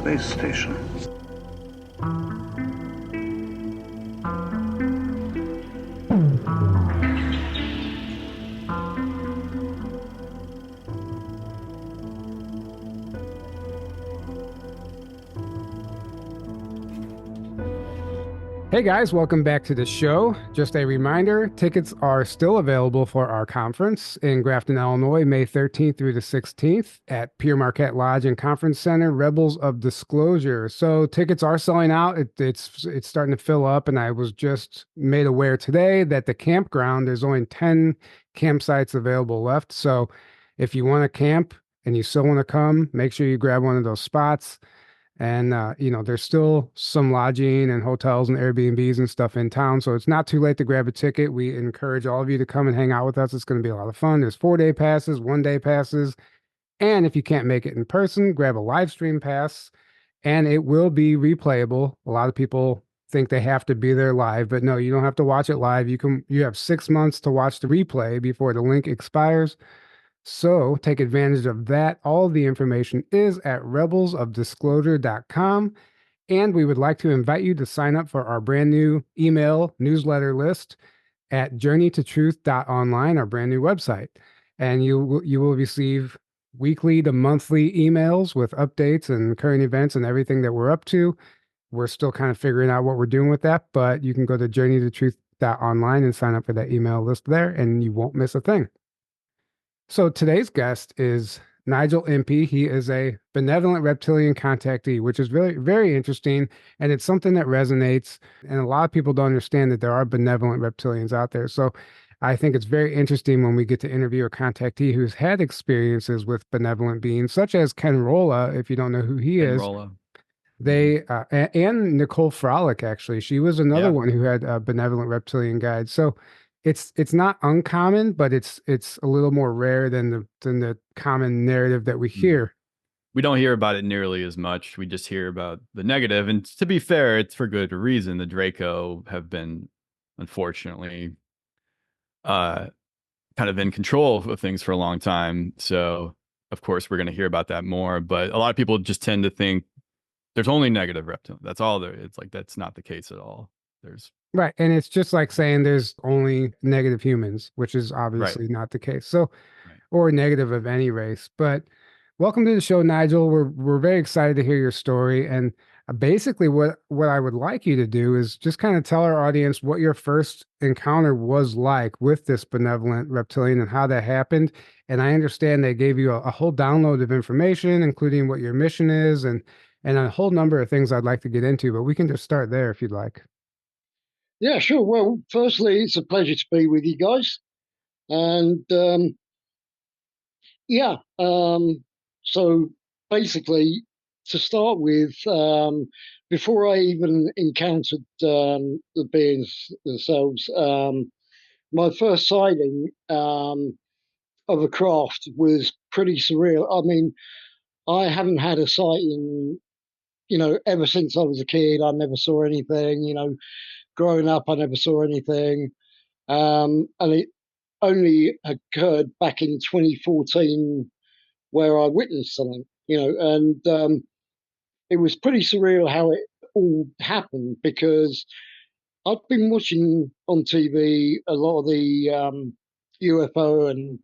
space station. Hey guys, welcome back to the show. Just a reminder, tickets are still available for our conference in Grafton, Illinois, May 13th through the 16th at Pier Marquette Lodge and Conference Center, Rebels of Disclosure. So tickets are selling out. It's starting to fill up, and I was just made aware today that the campground, there's only 10 campsites available left. So if you want to camp and you still want to come, make sure you grab one of those spots. And there's still some lodging and hotels and Airbnbs and stuff in town. So it's not too late to grab a ticket. We encourage all of you to come and hang out with us. It's going to be a lot of fun. There's 4-day passes, 1-day passes. And if you can't make it in person, grab a live stream pass and it will be replayable. A lot of people think they have to be there live, but no, you don't have to watch it live. You have 6 months to watch the replay before the link expires. So take advantage of that. All the information is at rebelsofdisclosure.com. And we would like to invite you to sign up for our brand new email newsletter list at journeytotruth.online, our brand new website. And you will receive weekly to monthly emails with updates and current events and everything that we're up to. We're still kind of figuring out what we're doing with that, but you can go to journeytotruth.online and sign up for that email list there, and you won't miss a thing. So today's guest is Nigel Impey. He is a benevolent reptilian contactee, which is very, very interesting. And it's something that resonates. And a lot of people don't understand that there are benevolent reptilians out there. So I think it's very interesting when we get to interview a contactee who's had experiences with benevolent beings, such as Ken Rolla, if you don't know who he Ken is. Rolla. They and Nicole Frolic, actually, she was another one who had a benevolent reptilian guide. So it's not uncommon, but it's a little more rare than the common narrative that we hear. We don't hear about it nearly as much. We just hear about the negative. And to be fair, it's for good reason. The Draco have been, unfortunately, kind of in control of things for a long time. So, of course, we're going to hear about that more. But a lot of people just tend to think there's only negative reptilians. That's all there. It's like that's not the case at all. There's Right. And it's just like saying there's only negative humans, which is obviously not the case. So, or negative of any race. But welcome to the show, Nigel. We're very excited to hear your story. And basically what I would like you to do is just kind of tell our audience what your first encounter was like with this benevolent reptilian and how that happened. And I understand they gave you a whole download of information, including what your mission is and a whole number of things I'd like to get into, but we can just start there if you'd like. Yeah, sure. Well, firstly, it's a pleasure to be with you guys. And so basically, to start with, before I even encountered the beings themselves, my first sighting of a craft was pretty surreal. I mean, I haven't had a sighting, ever since I was a kid. I never saw anything, growing up, I never saw anything. And it only occurred back in 2014 where I witnessed something, and it was pretty surreal how it all happened because I'd been watching on TV a lot of the UFO and,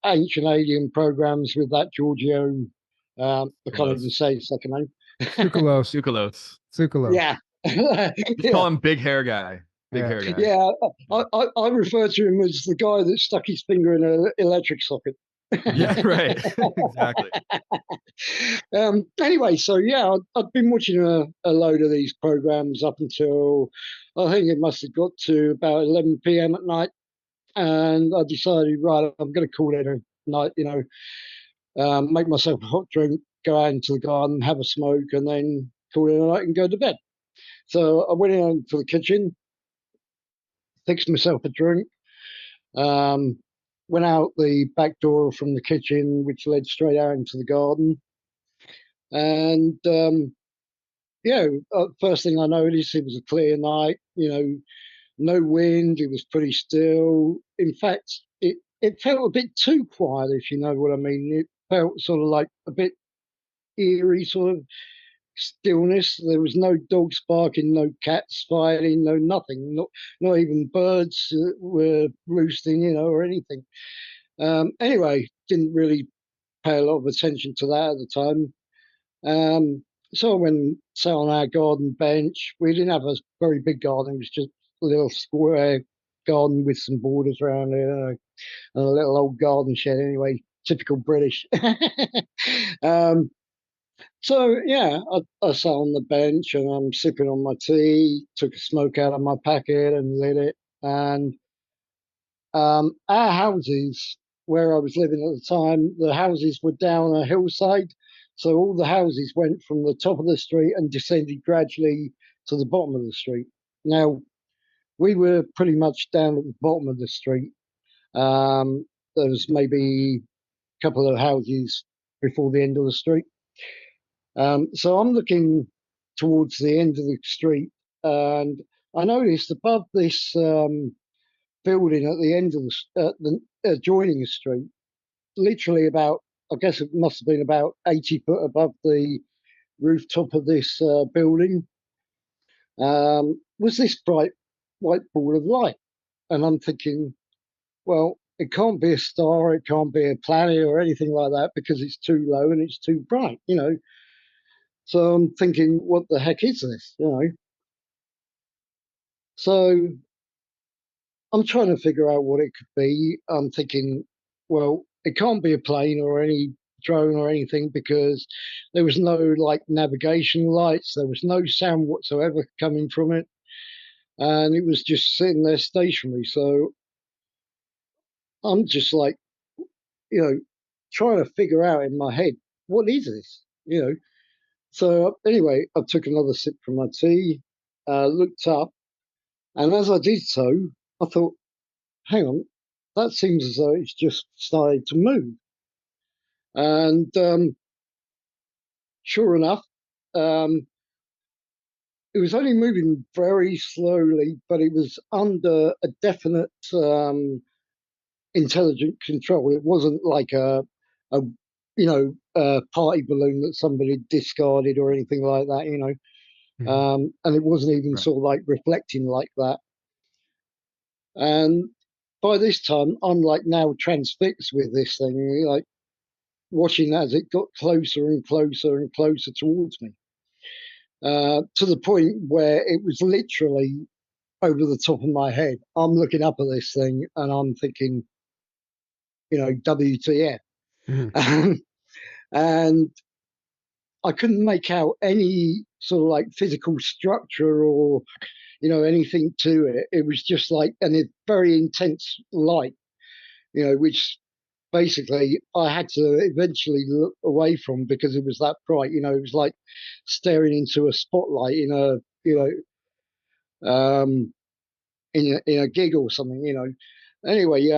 ancient alien programs with that Giorgio, I can't even say his second name. Tsoukalos. Yeah. You call him Big Hair Guy. Big Hair Guy. Yeah, I refer to him as the guy that stuck his finger in an electric socket. Yeah, right. Exactly. Anyway, so yeah, I'd been watching a load of these programs up until I think it must have got to about 11 p.m. at night, and I decided, right, I'm going to call it a night. Make myself a hot drink, go out into the garden, have a smoke, and then call it a night and go to bed. So I went into the kitchen, fixed myself a drink, went out the back door from the kitchen, which led straight out into the garden. And first thing I noticed, it was a clear night, no wind, it was pretty still. In fact, it felt a bit too quiet, if you know what I mean. It felt sort of like a bit eerie sort of stillness. There was no dogs barking, no cats fighting, no nothing. Not even birds were roosting, or anything. Anyway, didn't really pay a lot of attention to that at the time. So I went and sat on our garden bench. We didn't have a very big garden. It was just a little square garden with some borders around it, and a little old garden shed. Anyway, typical British. um, so yeah, I sat on the bench and I'm sipping on my tea. Took a smoke out of my packet and lit it. And our houses, where I was living at the time, the houses were down a hillside. So all the houses went from the top of the street and descended gradually to the bottom of the street. Now, we were pretty much down at the bottom of the street. There was maybe a couple of houses before the end of the street. So I'm looking towards the end of the street, and I noticed above this building at the end of the adjoining the street, literally about, I guess it must have been about 80 foot above the rooftop of this building, was this bright white ball of light. And I'm thinking, well, it can't be a star, it can't be a planet or anything like that because it's too low and it's too bright. So I'm thinking, what the heck is this? So I'm trying to figure out what it could be. I'm thinking, well, it can't be a plane or any drone or anything because there was no like navigation lights, there was no sound whatsoever coming from it, and it was just sitting there stationary. So I'm just like, trying to figure out in my head, what is this? So anyway, I took another sip from my tea, looked up, and as I did so, I thought, hang on, that seems as though it's just started to move. And sure enough, um, it was only moving very slowly, but it was under a definite intelligent control. It wasn't like a party balloon that somebody discarded or anything like that. And it wasn't even sort of like reflecting like that. And by this time, I'm like now transfixed with this thing, like watching as it got closer and closer and closer towards me, to the point where it was literally over the top of my head. I'm looking up at this thing and I'm thinking, WTF. Mhm. And I couldn't make out any sort of like physical structure or, anything to it. It was just like a very intense light, which basically I had to eventually look away from because it was that bright. It was like staring into a spotlight in a, um, in a gig or something. Anyway,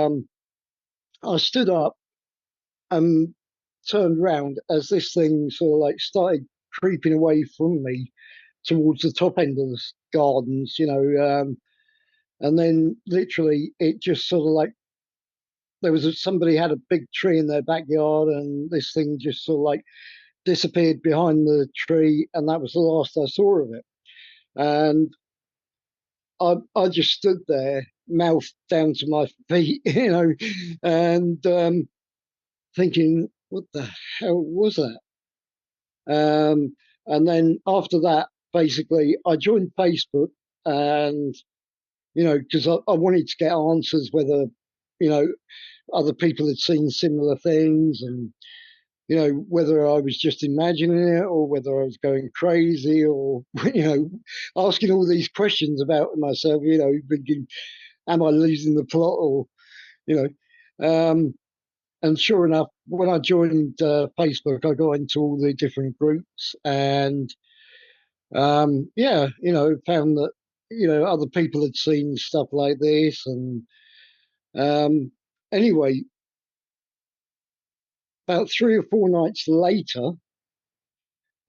I stood up and turned round as this thing sort of like started creeping away from me towards the top end of the gardens. And then literally it just sort of like somebody had a big tree in their backyard, and this thing just sort of like disappeared behind the tree, and that was the last I saw of it. And I just stood there, mouth down to my feet, and thinking, what the hell was that? And then after that, basically, I joined Facebook, and because I wanted to get answers whether you know other people had seen similar things, and whether I was just imagining it or whether I was going crazy, or asking all these questions about myself, thinking, am I losing the plot, or you and sure enough, when I joined Facebook, I got into all the different groups, and found that other people had seen stuff like this, and um, anyway, about 3 or 4 nights later,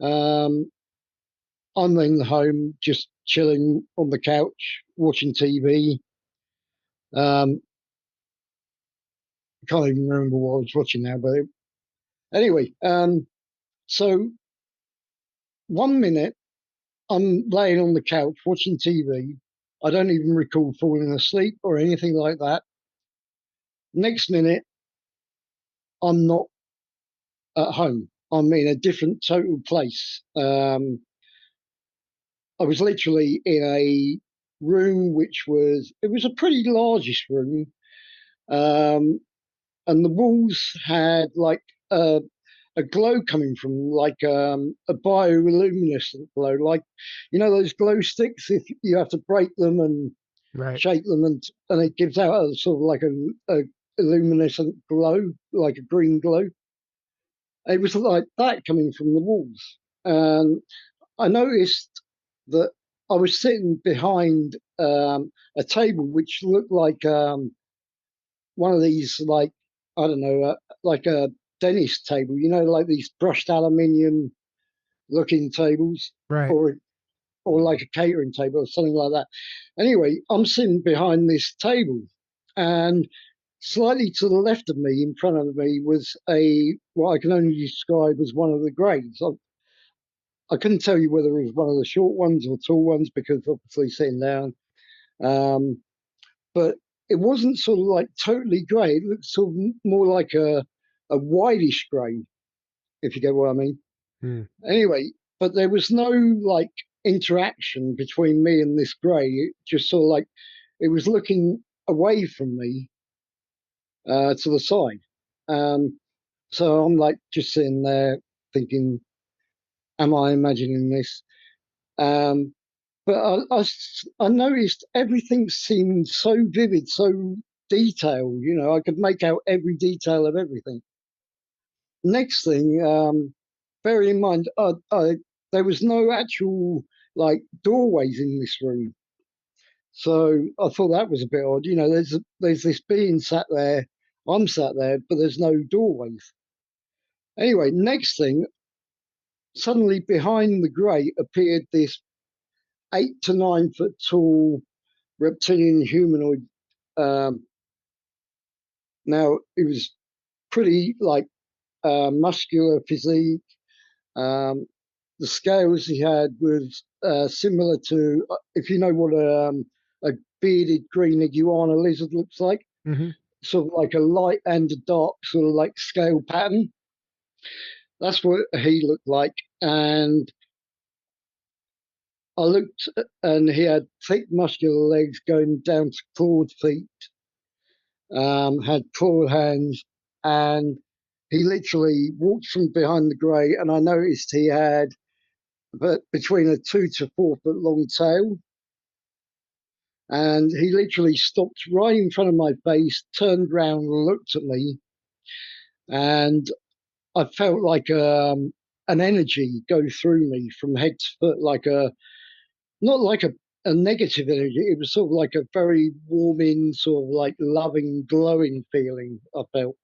um, I'm then home just chilling on the couch watching TV. I can't even remember what I was watching now, but anyway, So 1 minute I'm laying on the couch watching TV. I don't even recall falling asleep or anything like that. Next minute, I'm not at home. I'm in a different total place. I was literally in a room it was a pretty largish room, um, and the walls had like a glow coming from, like a bioluminescent glow, like those glow sticks. If you have to break them and Right. shake them, and it gives out a sort of like a luminescent glow, like a green glow. It was like that coming from the walls, and I noticed that I was sitting behind a table which looked like one of these, like, I don't know, like a dentist table, like these brushed aluminium looking tables, Right. or like a catering table or something like that. Anyway, I'm sitting behind this table, and slightly to the left of me, in front of me, was what I can only describe as one of the graves. I couldn't tell you whether it was one of the short ones or tall ones, because obviously sitting down. Um, but it wasn't sort of like totally grey. It looked sort of more like a whitish grey, if you get what I mean. Mm. Anyway, but there was no like interaction between me and this grey. It just sort of like it was looking away from me, to the side. So I'm like just sitting there thinking, am I imagining this? Um, but I noticed everything seemed so vivid, so detailed. I could make out every detail of everything. Next thing, bearing in mind, there was no actual like doorways in this room, so I thought that was a bit odd. There's this being sat there, I'm sat there, but there's no doorways. Anyway, next thing, suddenly behind the grate appeared this 8 to 9 foot tall reptilian humanoid. Now it was pretty like muscular physique. Um, the scales he had was similar to, if you know what a bearded green iguana lizard looks like, Mm-hmm. sort of like a light and a dark sort of like scale pattern. That's what he looked like. And I looked, and he had thick muscular legs going down to clawed feet, had clawed hands, and he literally walked from behind the grey, and I noticed he had between a 2 to 4 foot long tail. And he literally stopped right in front of my face, turned round, and looked at me, and I felt like an energy go through me from head to foot, like not like a negative energy. It was sort of like a very warming, sort of like loving, glowing feeling I felt.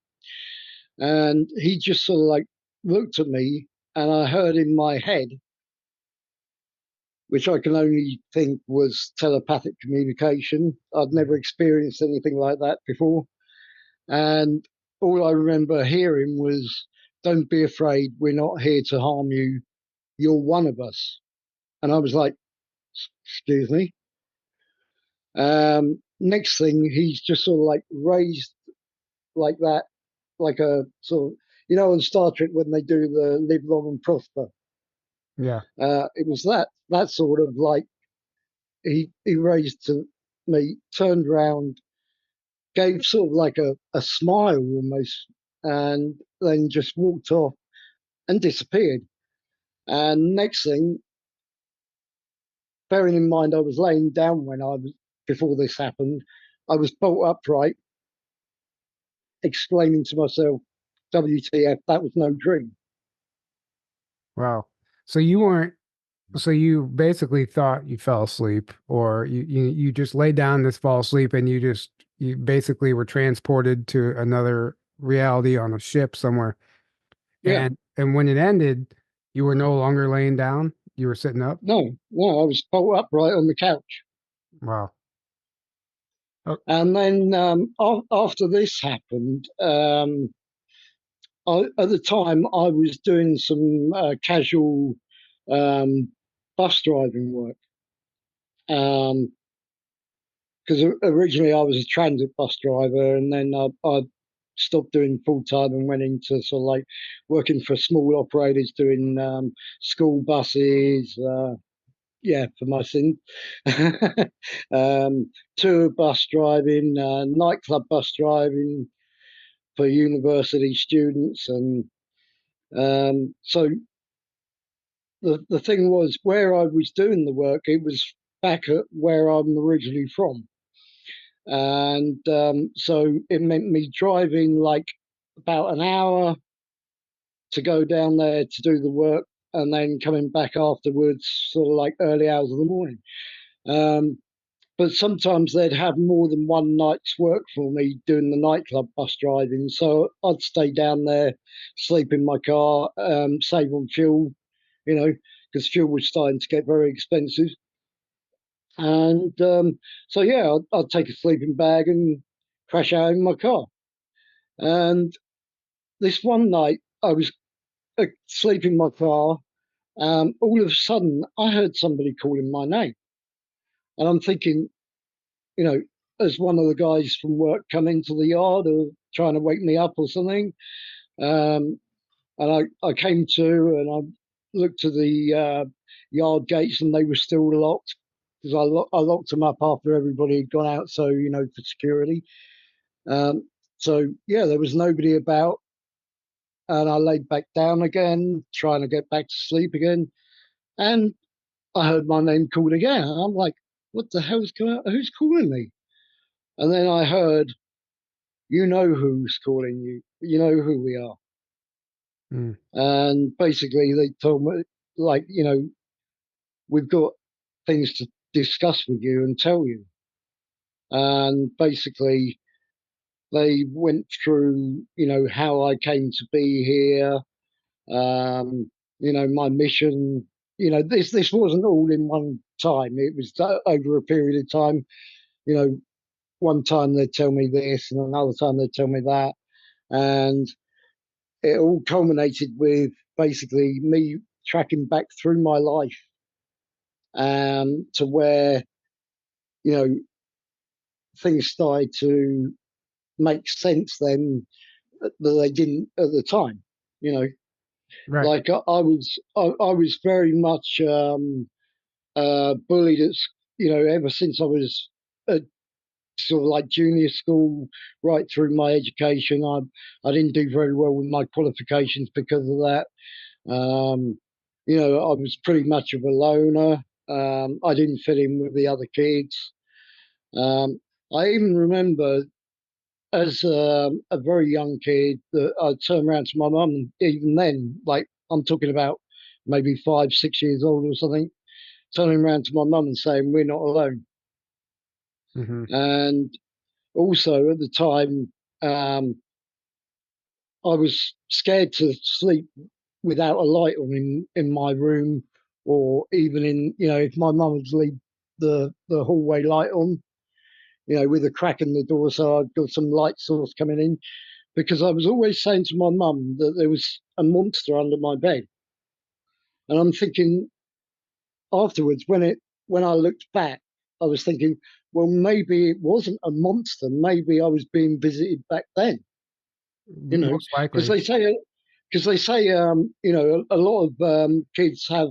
And he just sort of like looked at me, and I heard in my head, which I can only think was telepathic communication. I'd never experienced anything like that before. And all I remember hearing was, "Don't be afraid, we're not here to harm you. You're one of us." And I was like, "Excuse me." Next thing, he's just sort of like raised like that, like a sort of, on Star Trek when they do the live long and prosper. Yeah. It was that sort of like, he raised to me, turned round, gave sort of like a smile almost, and then just walked off and disappeared. And next thing, bearing in mind I was laying down before this happened, I was bolt upright, exclaiming to myself, "WTF, that was no dream." Wow. So you weren't, so you basically thought you fell asleep, or you just laid down this fall asleep, and you basically were transported to another reality on a ship somewhere. Yeah, And when it ended, you were no longer laying down, you were sitting up. no, I was bolt upright on the couch. Wow. Oh, And then after this happened, at the time I was doing some casual um, bus driving work. Because originally I was a transit bus driver, and then I stopped doing full time and went into sort of like working for small operators doing school buses. Yeah, for my sin. Tour bus driving, nightclub bus driving for university students, and so the thing was where I was doing the work, it was back at where I'm originally from. And so it meant me driving like about an hour to go down there to do the work, and then coming back afterwards, sort of like early hours of the morning. Um, but sometimes they'd have more than one night's work for me doing the nightclub bus driving. So I'd stay down there, sleep in my car, save on fuel, because fuel was starting to get very expensive. And so, yeah, I'd take a sleeping bag and crash out in my car. And this one night, I was asleep in my car. All of a sudden, I heard somebody calling my name. And I'm thinking, you know, as one of the guys from work come into the yard or trying to wake me up or something. Um, and I came to and I looked to the yard gates, and they were still locked because I locked them up after everybody had gone out. So, for security. So, yeah, there was nobody about. And I laid back down again, trying to get back to sleep again. And I heard my name called again. And I'm like, what the hell's going on? Who's calling me? And then I heard, you know who's calling you. You know who we are. Mm. And basically, they told me, like, we've got things to discuss with you and tell you. And basically, they went through, how I came to be here, my mission. This wasn't all in one time. It was over a period of time. You know, one time they'd tell me this, and another time they'd tell me that, and it all culminated with basically me tracking back through my life, to where you know things started to make sense then that they didn't at the time. You know, Right. like I was very much bullied at, ever since I was at sort of like junior school, right through my education. I didn't do very well with my qualifications because of that. I was pretty much of a loner. I didn't fit in with the other kids. Um, I even remember as a very young kid that I'd turn around to my mum, and even then, like I'm talking about maybe 5, 6 years old or something, turning around to my mum and saying, "We're not alone." Mm-hmm. And also at the time, I was scared to sleep without a light on in my room, or even in, if my mum would leave the hallway light on, with a crack in the door, so I've got some light source coming in, because I was always saying to my mum that there was a monster under my bed. And I'm thinking afterwards, when I looked back, I was thinking, well, maybe it wasn't a monster. Maybe I was being visited back then. Most Because likely. they say, a lot of kids have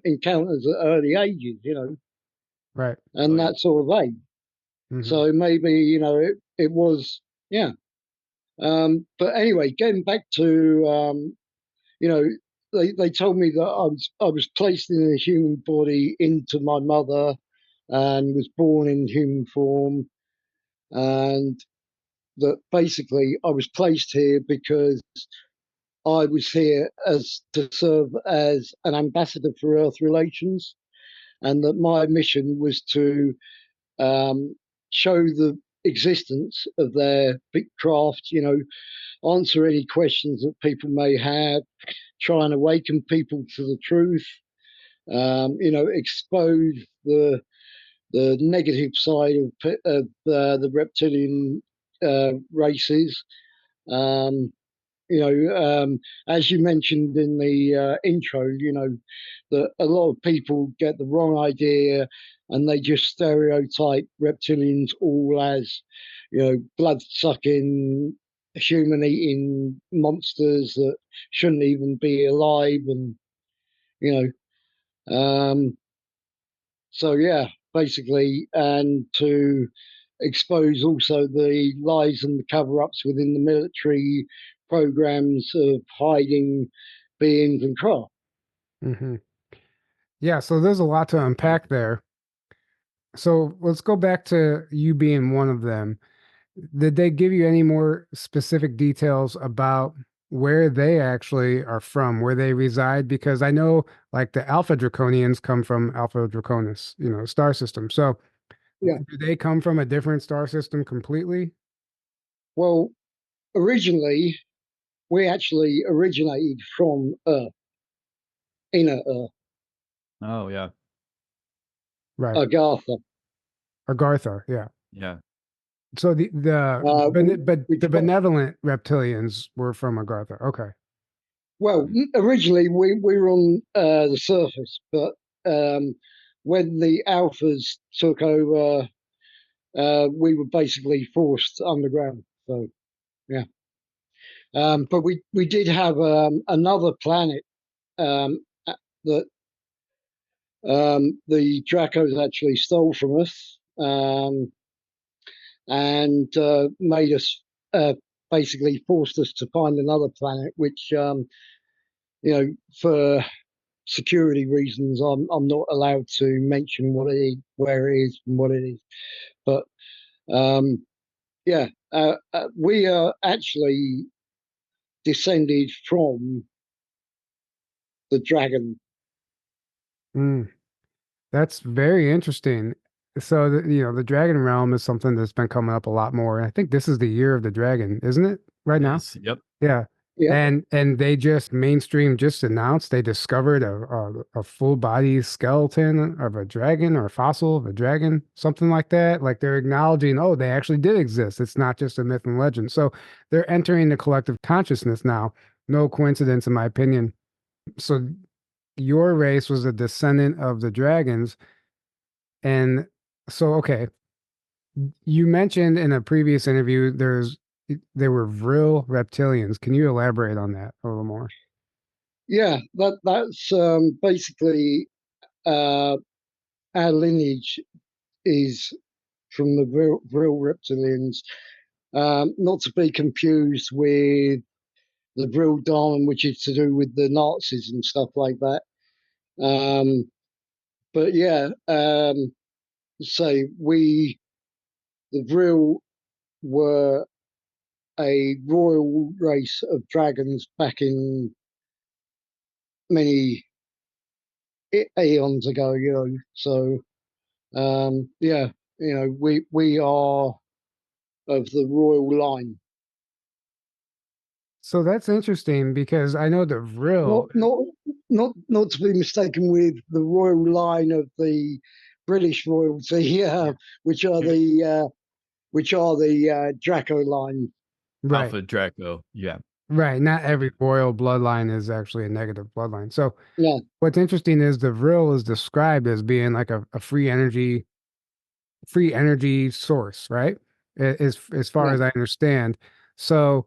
encounters at early ages, Right. and that sort of age. Mm-hmm. So maybe, it was, yeah. But anyway, getting back to, you know, they told me that I was placed in a human body into my mother, and was born in human form, and that basically I was placed here because I was here as to serve as an ambassador for Earth relations, and that my mission was to um, show the existence of their big craft. Answer any questions that people may have, try and awaken people to the truth. Expose the negative side of the reptilian races. Um, as you mentioned in the intro, that a lot of people get the wrong idea and they just stereotype reptilians all as, blood-sucking, human-eating monsters that shouldn't even be alive, and you um, so yeah, basically, and to expose also the lies and the cover-ups within the military programs of hiding beings and craft. Hmm. Yeah, so there's a lot to unpack there. So let's go back to you being one of them. Did they give you any more specific details about where they actually are from, where they reside? Because I know like the Alpha Draconians come from Alpha Draconis, star system. So Yeah. do they come from a different star system completely? Well, originally, we actually originated from Earth, inner Earth, Oh yeah, Right. Agartha. Agartha, yeah. yeah. So We, but we the benevolent reptilians were from Agartha. Okay. Well, originally we were on the surface, but when the alphas took over, we were basically forced underground. So yeah, but we did have another planet that the Dracos actually stole from us, and made us basically forced us to find another planet, which for security reasons, I'm not allowed to mention where it is, and what it is. But um, yeah, we are actually descended from the dragon. Mm, that's very interesting. So the dragon realm is something that's been coming up a lot more. I think this is the year of the dragon, isn't it? Right It now? is. Yep. Yeah. Yeah, And they just mainstream just announced they discovered a full body skeleton of a dragon or a fossil of a dragon, something like that. Like they're acknowledging, oh, they actually did exist. It's not just a myth and legend. So they're entering the collective consciousness now. No coincidence, in my opinion. So your race was a descendant of the dragons. And so, okay, you mentioned in a previous interview there were vril reptilians. Can you elaborate on that a little more? yeah. That's basically uh, our lineage is from the real reptilians, not to be confused with the real Dawn, which is to do with the Nazis and stuff like that. But yeah, so the Vril were a royal race of dragons back in many aeons ago, So yeah, we are of the royal line. So that's interesting because I know the Not vril, not not to be mistaken with the royal line of the British royalty, Yeah. which are the Draco line. right, Alpha Draco. Yeah. right. Not every royal bloodline is actually a negative bloodline. So Yeah, what's interesting is the vril is described as being like a free energy source, right? As far yeah, as I understand. So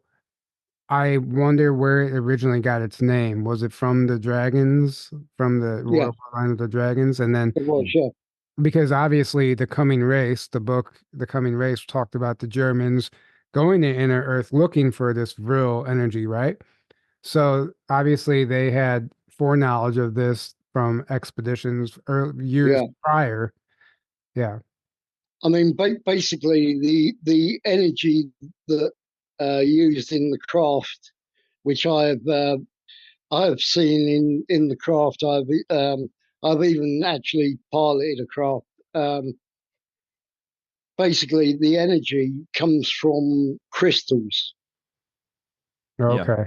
I wonder where it originally got its name. Was it from the dragons, from the yeah. royal line of the dragons? And then It was, yeah, because obviously the coming race, the book, the coming race talked about the Germans going to inner Earth looking for this real energy, right? So obviously they had foreknowledge of this from expeditions years yeah. prior. Yeah. I mean, basically, the energy that used in the craft, which I have seen in the craft. I've even actually piloted a craft. Basically, the energy comes from crystals. Yeah. Okay.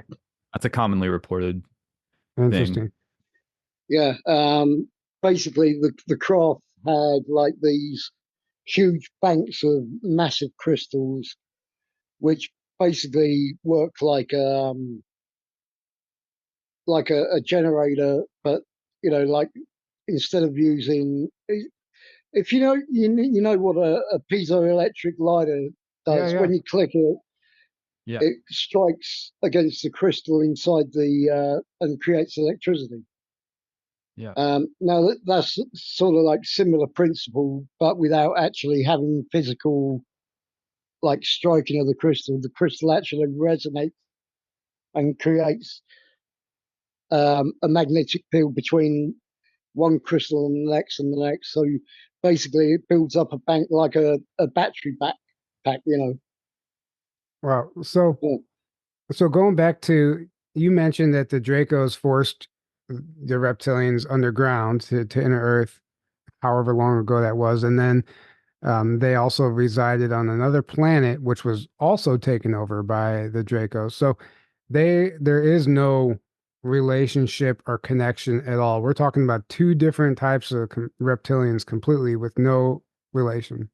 That's a commonly reported thing. Interesting. Yeah. Basically, the craft had like these huge banks of massive crystals, which basically work like a generator, but like instead of using, if you know what a piezoelectric lighter Yeah, does, yeah. when you click it, Yeah. it strikes against the crystal inside and creates electricity. Yeah. Now that's sort of like similar principle, but without actually having physical like striking of the crystal. The crystal actually resonates and creates a magnetic field between one crystal and the next. So basically, it builds up a bank like a battery backpack. Wow. So Yeah. so going back to, you mentioned that the Dracos forced the reptilians underground to enter Earth, however long ago that was, and then they also resided on another planet, which was also taken over by the Dracos. So there is no relationship or connection at all. We're talking about two different types of reptilians completely with no relation.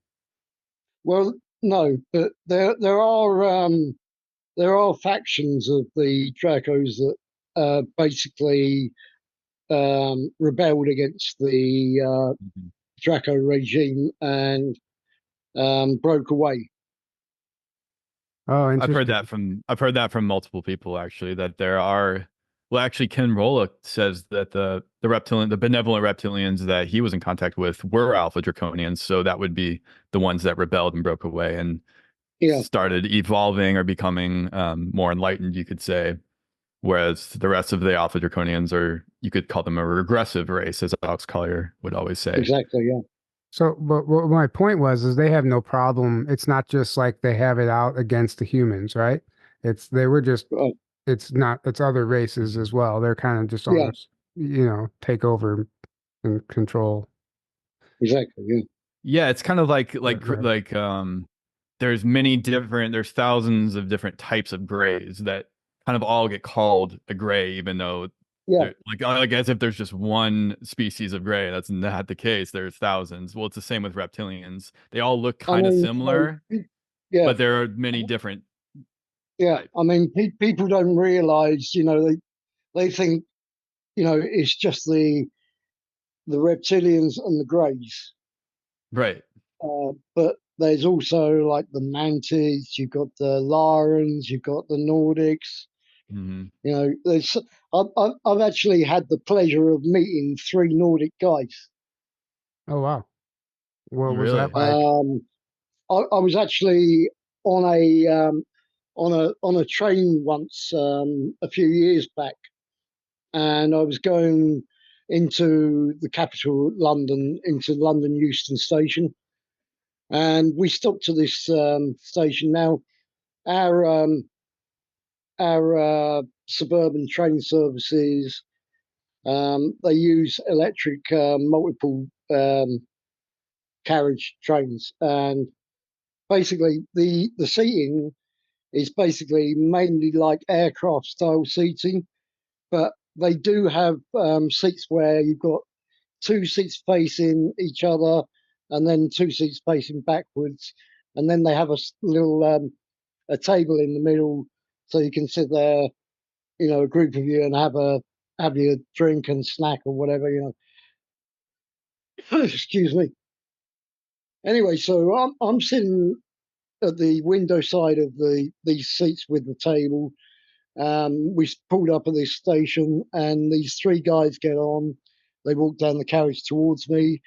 Well, no, but there are factions of the Dracos that basically rebelled against the Mhm. Draco regime and broke away. Oh, I've heard interesting. that from multiple people actually that there are well actually Ken Rolla says that the benevolent reptilians that he was in contact with were alpha draconians, so that would be the ones that rebelled and broke away and Yeah, started evolving or becoming more enlightened, you could say. Whereas the rest of the alpha draconians are, you could call them a regressive race, as Alex Collier would always say. exactly. Yeah, So, but what my point was is they have no problem. It's not just like they have it out against the humans, right? They were just, right. it's not, it's other races as well. They're kind of just Yeah, almost, take over and control. exactly. Yeah, Yeah, it's kind of like Right. there's thousands of different types of grays that kind of all get called a gray, even though yeah. they're like as if there's just one species of gray. That's not the case. There's thousands. Well, it's the same with reptilians. They all look I kind of mean, similar, yeah, but there are many different yeah. types. I mean, people don't realize, they think, it's just the reptilians and the greys. Right. But there's also like the mantids, you've got the Larans, you've got the Nordics. Hmm. There's I've actually had the pleasure of meeting three Nordic guys. Oh, wow. What was that Really? like? I was actually on a train once a few years back, and I was going into the capital, London, into London Euston Station, and we stopped to this station. Now, our suburban train services, they use electric multiple carriage trains, and basically the seating is basically mainly like aircraft style seating, but they do have seats where you've got two seats facing each other and then two seats facing backwards, and then they have a little a table in the middle so you can sit there, a group of you, and have your drink and snack or whatever, excuse me. Anyway, so I'm sitting at the window side of these seats with the table. We pulled up at this station, and these three guys get on. They walk down the carriage towards me.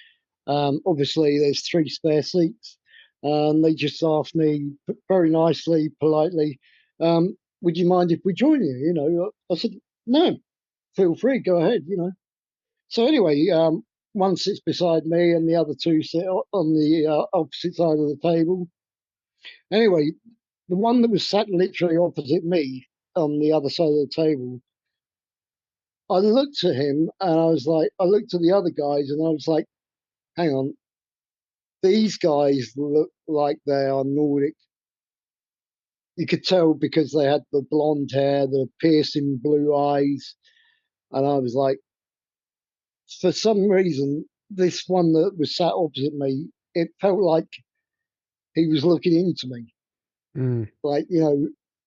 Obviously, there's three spare seats, and they just asked me very nicely, politely, "Would you mind if we join you?" I said, "No, feel free, go ahead." So anyway, one sits beside me, and the other two sit on the opposite side of the table. Anyway, the one that was sat literally opposite me on the other side of the table, I looked at him and I looked at the other guys and I was like, hang on, these guys look like they are Nordic. You could tell because they had the blonde hair, the piercing blue eyes. And I was like, for some reason, this one that was sat opposite me, it felt like he was looking into me. Mm. Like,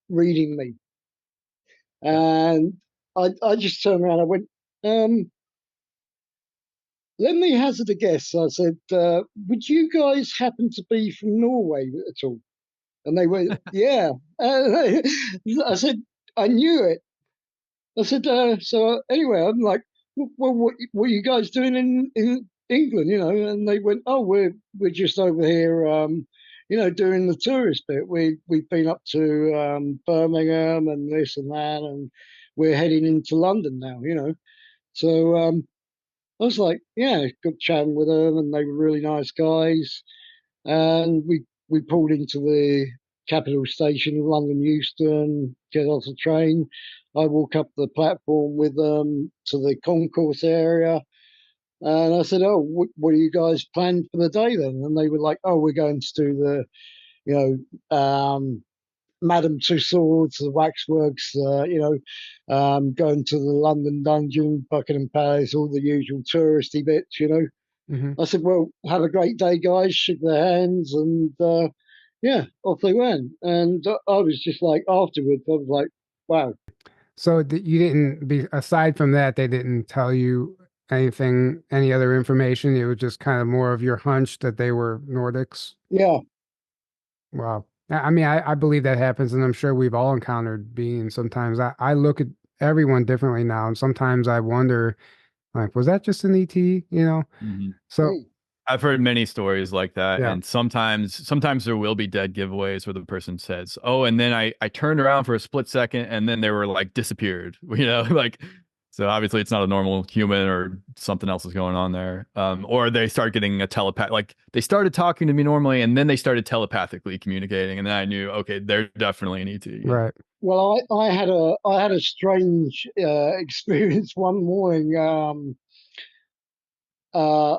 reading me. And I just turned around. I went, let me hazard a guess. I said, would you guys happen to be from Norway at all? And they went, yeah. I said, I knew it. I said, so anyway, I'm like, well, what are you guys doing in England? You know, and they went, oh, we're just over here, you know, doing the tourist bit. We've been up to Birmingham and this and that, and we're heading into London now. You know, so I was like, yeah, good chatting with them, and they were really nice guys. And we pulled into the capital station, London Euston, get off the train. I walk up the platform with them to the concourse area. And I said, oh, what are you guys planned for the day then? And they were like, oh, we're going to do the, you know, Madame Tussauds, the waxworks, you know, going to the London Dungeon, Buckingham Palace, all the usual touristy bits, you know. Mm-hmm. I said, well, have a great day, guys. Shook their hands, and yeah, off they went. And I was just like, afterwards, I was like, wow. So you didn't be aside from that, they didn't tell you anything, any other information. It was just kind of more of your hunch that they were Nordics. Yeah, Wow. I mean, I believe that happens, and I'm sure we've all encountered beings. Sometimes I look at everyone differently now, and sometimes I wonder, like, was that just an ET? You know? Mhm. So I've heard many stories like that, yeah, and sometimes there will be dead giveaways where the person says, "Oh," and then I turned around for a split second, and then they were like disappeared. You know, like so obviously it's not a normal human or something else is going on there. Or they start getting a telepath, like they started talking to me normally, and then they started telepathically communicating, and then I knew, okay, they're definitely an ET. You know? right. well, I had a strange experience one morning. Uh,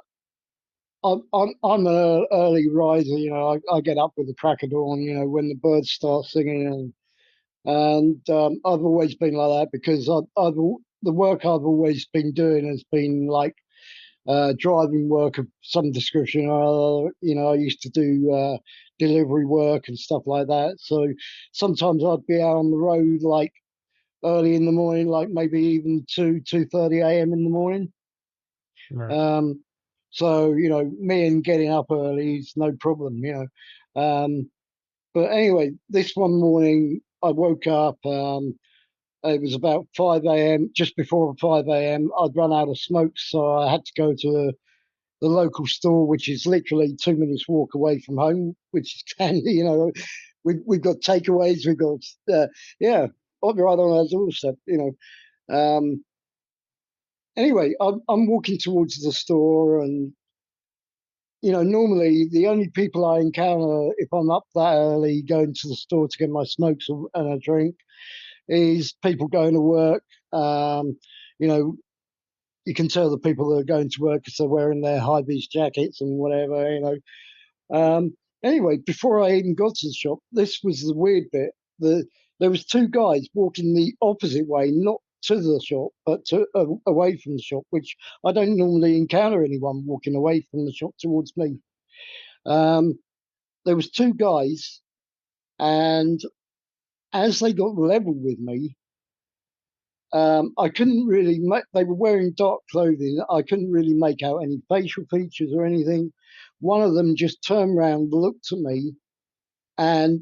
I'm an early riser, you know. I get up with the crack of dawn, you know, when the birds start singing, and I've always been like that because the work I've always been doing has been like driving work of some description. You know, I used to do delivery work and stuff like that. So sometimes I'd be out on the road like early in the morning, like maybe even 2:30 a.m. in the morning. Right. Um, so you know, me and getting up early is no problem. You know, but anyway, this one morning I woke up. It was about 5 a.m. Just before 5 a.m., I'd run out of smoke, so I had to go to the local store, which is literally 2 minutes walk away from home, which is handy. You know, we've got takeaways, we've got yeah, right on our doorstep. You know, anyway, I'm walking towards the store, and you know, normally the only people I encounter if I'm up that early going to the store to get my smokes and a drink is people going to work. You know, you can tell the people that are going to work because they're wearing their high vis jackets and whatever. You know. Anyway, before I even got to the shop, this was the weird bit. There was two guys walking the opposite way, not to the shop, but away from the shop, which I don't normally encounter anyone walking away from the shop towards me. Um, there was two guys, and as they got level with me, I couldn't really make, they were wearing dark clothing. I couldn't really make out any facial features or anything. One of them just turned around, looked at me, and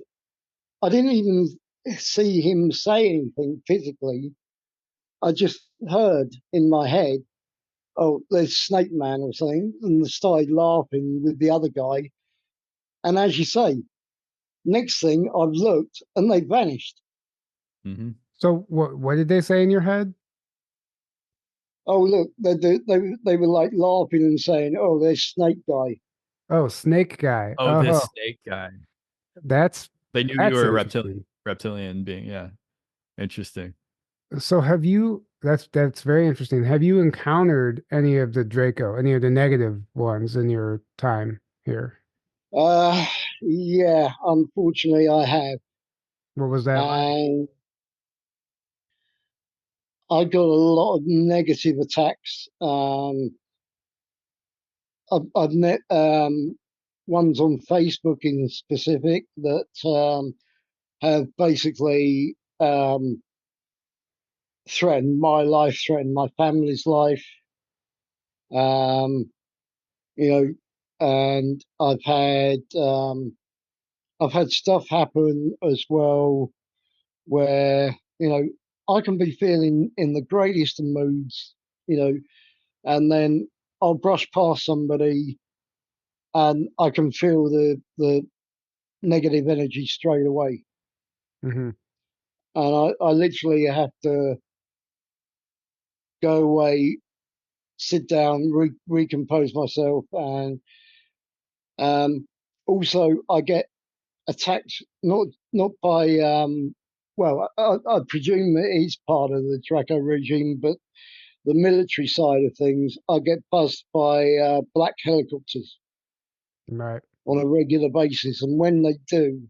I didn't even see him say anything physically. I just heard in my head, oh, there's Snake Man or something, and started laughing with the other guy. And as you say, next thing I've looked and they vanished. Mm-hmm. So what did they say in your head? Oh, look, they were like laughing and saying, oh, there's Snake Guy. Oh, snake guy. Oh, Oh, this snake guy. that's They knew you that's were a interesting. reptilian being. Yeah, interesting. So have you, that's very interesting. Have you encountered any of the Draco, any of the negative ones in your time here? Uh, yeah, unfortunately I have. What was that like? And I got a lot of negative attacks. I've met ones on Facebook in specific that have basically threatened my life, threatened my family's life. Um, you know, and I've had stuff happen as well where I can be feeling in the greatest of moods, and then I'll brush past somebody and I can feel the negative energy straight away, Hmm. and I literally have to go away, sit down, recompose myself, and um, also I get attacked not by well, I presume it is part of the Draco regime, but the military side of things, I get buzzed by black helicopters Right. on a regular basis, and when they do,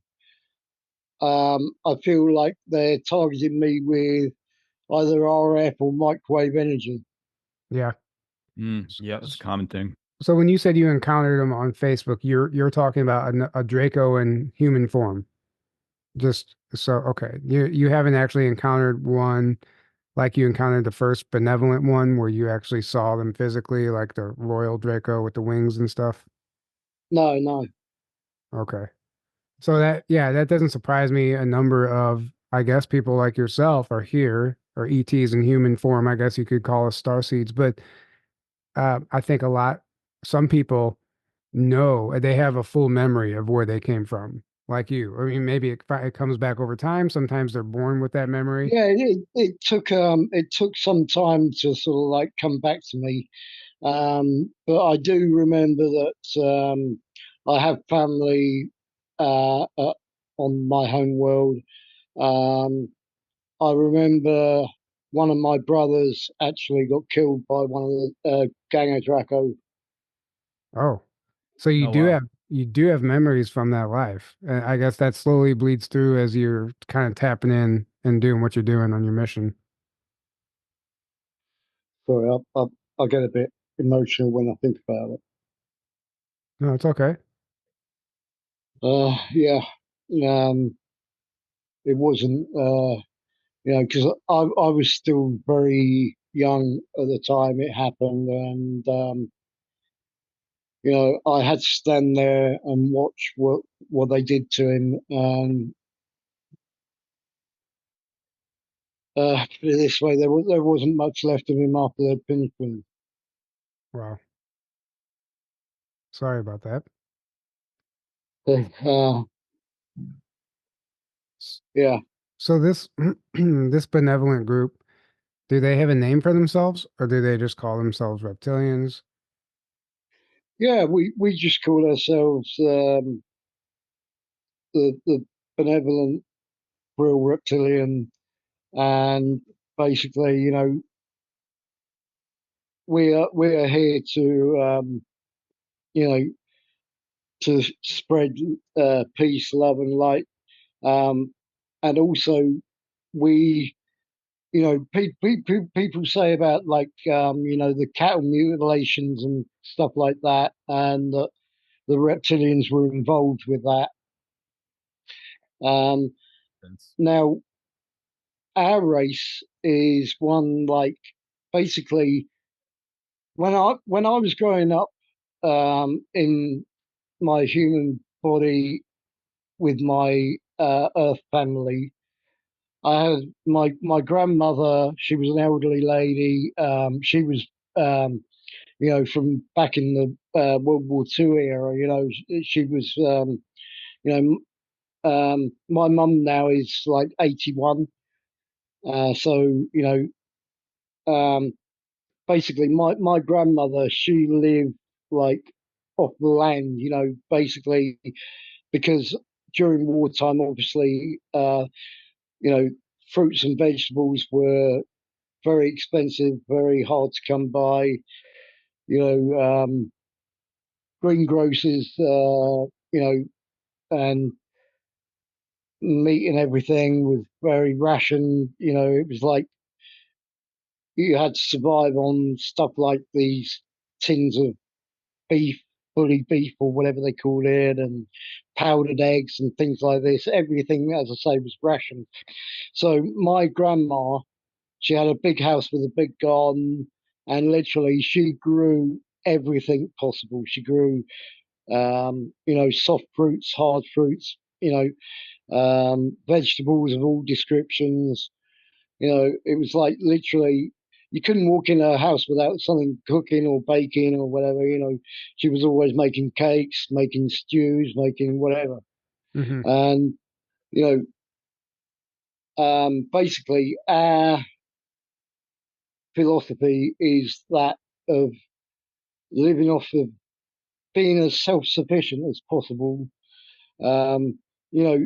I feel like they're targeting me with either RF or microwave energy. Yeah. Yeah, that's a common thing. So when you said you encountered them on Facebook, you're talking about a Draco in human form. Just so okay, you haven't actually encountered one like you encountered the first Benevolent one where you actually saw them physically, like the Royal Draco with the wings and stuff. No, no. Okay. So that, yeah, that doesn't surprise me. A number of, I guess, people like yourself are here, or ETs in human form. I guess you could call us starseeds, but I think some people know they have a full memory of where they came from, like you. I mean, maybe it comes back over time. Sometimes they're born with that memory. Yeah, it took some time to sort of like come back to me. But I do remember that I have family on my home world. Um, I remember one of my brothers actually got killed by one of the gang of Draco. Oh, so Oh wow. you do have memories from that life. And I guess that slowly bleeds through as you're kind of tapping in and doing what you're doing on your mission. Sorry, I get a bit emotional when I think about it. No, it's okay. Yeah, um, it wasn't, because I was still very young at the time it happened, and I had to stand there and watch what they did to him. And put it this way, there wasn't much left of him after they'd finished with him. Wow. Sorry about that. S- Yeah, So this this benevolent group, do they have a name for themselves or do they just call themselves reptilians? yeah, we just call ourselves the benevolent real reptilian, and basically, we are here to you know to spread peace, love, and light, um, and also we. People say about like the cattle mutilations and stuff like that, and the reptilians were involved with that. Um, Sense. Now, our race is one like basically when I was growing up in my human body with my Earth family. I had my grandmother. She was an elderly lady. She was from back in the World War II era. She was you my mum now is like 81. So um, basically my grandmother, she lived like off the land. Basically because during wartime, obviously, you know, fruits and vegetables were very expensive, very hard to come by. Greengrocers, and meat and everything was very rationed. It was like you had to survive on stuff like these tins of beef, bully beef or whatever they call it, and powdered eggs and things like this. Everything, as I say, was rationed. So my grandma, she had a big house with a big garden, and literally she grew everything possible. She grew, soft fruits, hard fruits, vegetables of all descriptions. It was like literally you couldn't walk in her house without something cooking or baking or whatever. She was always making cakes, making stews, making whatever. Hmm. And you basically our philosophy is that of living off of being as self-sufficient as possible. Um, you know,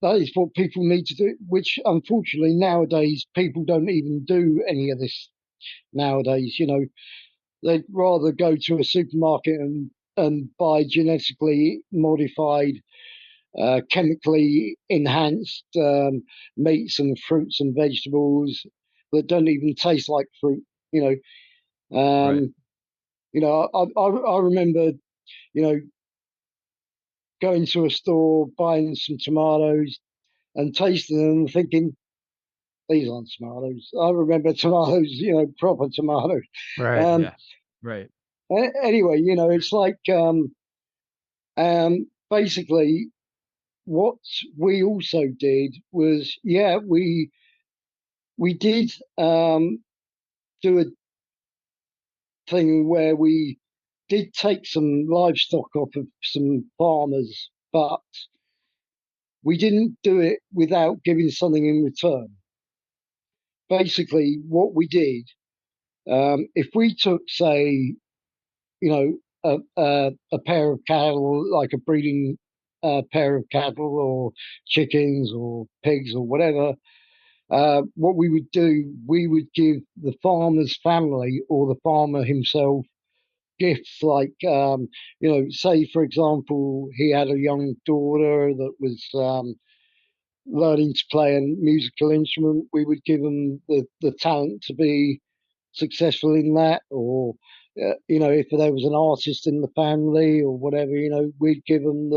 that is what people need to do, which unfortunately nowadays people don't even do any of this nowadays. They'd rather go to a supermarket and buy genetically modified, chemically enhanced meats and fruits and vegetables that don't even taste like fruit. Right. Um, I remember, you know, going to a store, buying some tomatoes and tasting them and thinking, these aren't tomatoes. I remember tomatoes, proper tomatoes. Right. Um, Yeah. Right. anyway, it's like basically what we also did was, yeah, we did do a thing where we did take some livestock off of some farmers, but we didn't do it without giving something in return. Basically, what we did, if we took, say, a pair of cattle, like a breeding pair of cattle or chickens or pigs or whatever, what we would do, we would give the farmer's family or the farmer himself gifts like, say, for example, he had a young daughter that was learning to play a musical instrument. We would give them the talent to be successful in that, or if there was an artist in the family or whatever, we'd give them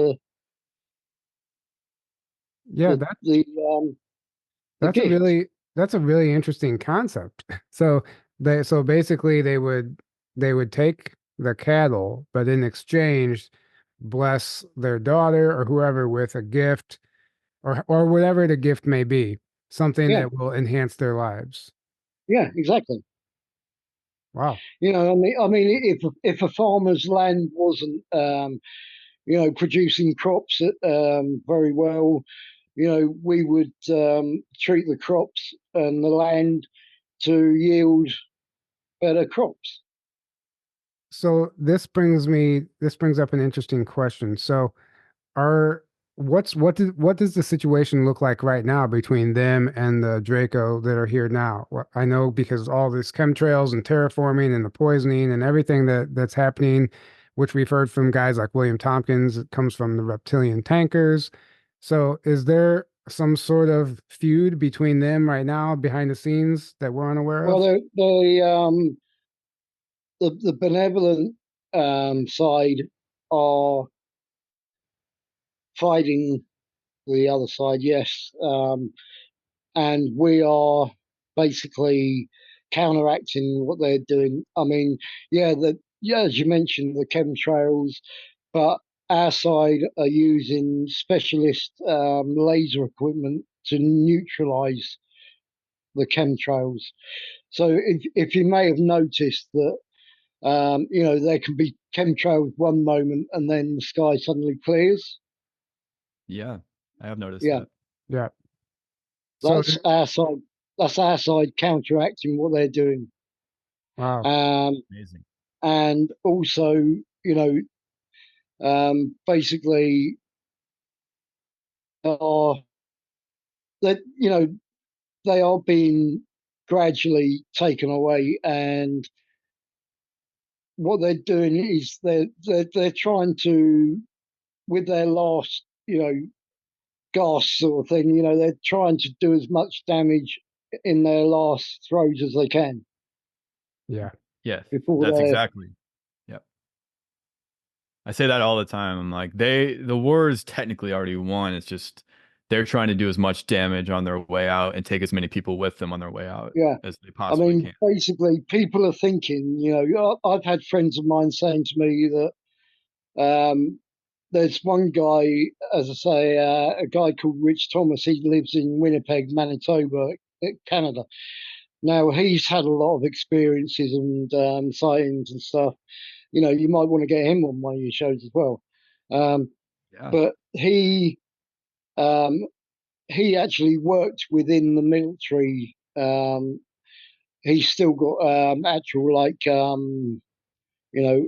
Yeah, the the um, the that's a gift. really that's a really interesting concept. So basically they would take the cattle, but in exchange bless their daughter or whoever with a gift or whatever the gift may be, something Yeah, that will enhance their lives. yeah, exactly. Wow. I mean, if a farmer's land wasn't, producing crops very well, we would treat the crops and the land to yield better crops. So this brings up an interesting question. So are what does the situation look like right now between them and the Draco that are here now? I know because all this chemtrails and terraforming and the poisoning and everything that's happening, which we've heard from guys like William Tompkins, it comes from the reptilian tankers. So is there some sort of feud between them right now behind the scenes that we're unaware Well, of? the benevolent side are fighting the other side, yes, and we are basically counteracting what they're doing. I mean, yeah, as you mentioned, the chemtrails, but our side are using specialist laser equipment to neutralize the chemtrails. So if you may have noticed that, there can be chemtrails one moment and then the sky suddenly clears. Yeah. I have noticed Yeah, that. Yeah. So that's our side. That's our side counteracting what they're doing. wow. Um, Amazing. and also, you know, basically, are that they are being gradually taken away, and what they're doing is they're trying to, with their last gas sort of thing, they're trying to do as much damage in their last throes as they can Yeah. Yes. before That's they're exactly. Yep. I say that all the time. I'm like, the war is technically already won. It's just they're trying to do as much damage on their way out and take as many people with them on their way out Yeah. as they I possibly mean, can. basically, people are thinking, I've had friends of mine saying to me that there's one guy, as I say, a guy called Rich Thomas. He lives in Winnipeg, Manitoba, Canada. Now, he's had a lot of experiences and sightings and stuff. You might want to get him on one of your shows as well. Um, Yeah. but um, he actually worked within the military. He's still got actual you know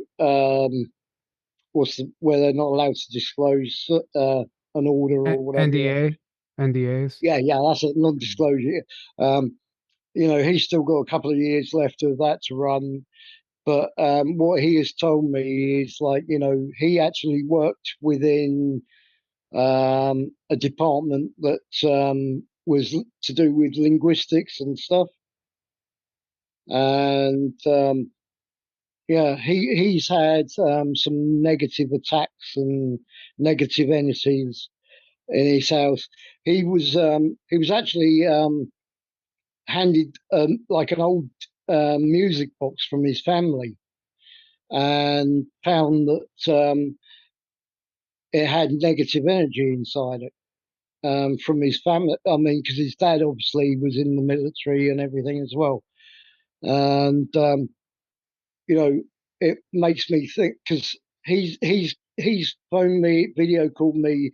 where they're not allowed to disclose an order or whatever. NDA, NDAs. Yeah, that's a non-disclosure. Um, he's still got a couple of years left of that to run. But what he has told me is he actually worked within a department that was to do with linguistics and stuff. And yeah, he's had some negative attacks and negative entities in his house. He was actually handed like an old music box from his family, and found that it had negative energy inside it from his family. I mean, because his dad obviously was in the military and everything as well. And you know, it makes me think, because he's phoned me, video called me,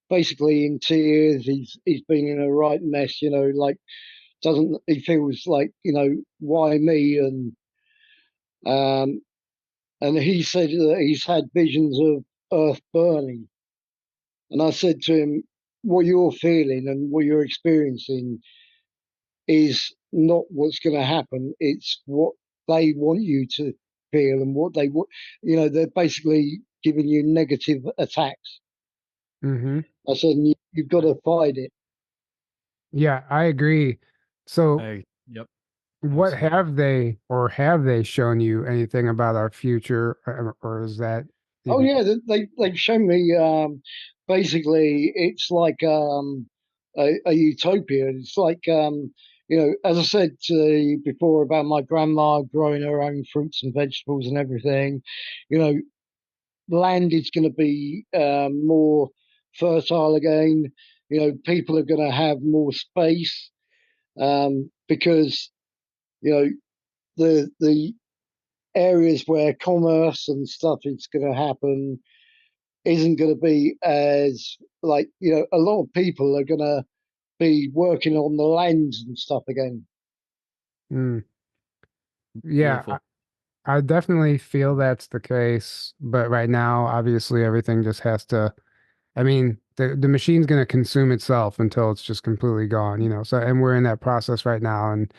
basically in tears. He's been in a right mess. Like, doesn't he feels like, why me? Um, and he said that he's had visions of Earth burning. And I said to him, what you're feeling and what you're experiencing is not what's going to happen. It's what they want you to feel, and what they want. They're basically giving you negative attacks. Mm-hmm. I said, you've got to fight it. Yeah, I agree. So, Yep, what absolutely. have they shown you anything about our future, or is that Oh even? yeah, they've shown me. Basically, it's like a utopia. It's like as I said to you before about my grandma growing her own fruits and vegetables and everything. You know, land is going to be more fertile again. People are going to have more space, because you know the areas where commerce and stuff is going to happen isn't going to be as, like, a lot of people are going to be working on the lands and stuff again. Mm, yeah, Beautiful. I definitely feel that's the case, but right now, obviously, everything just has to. I mean, the machine's going to consume itself until it's just completely gone, So, and we're in that process right now, and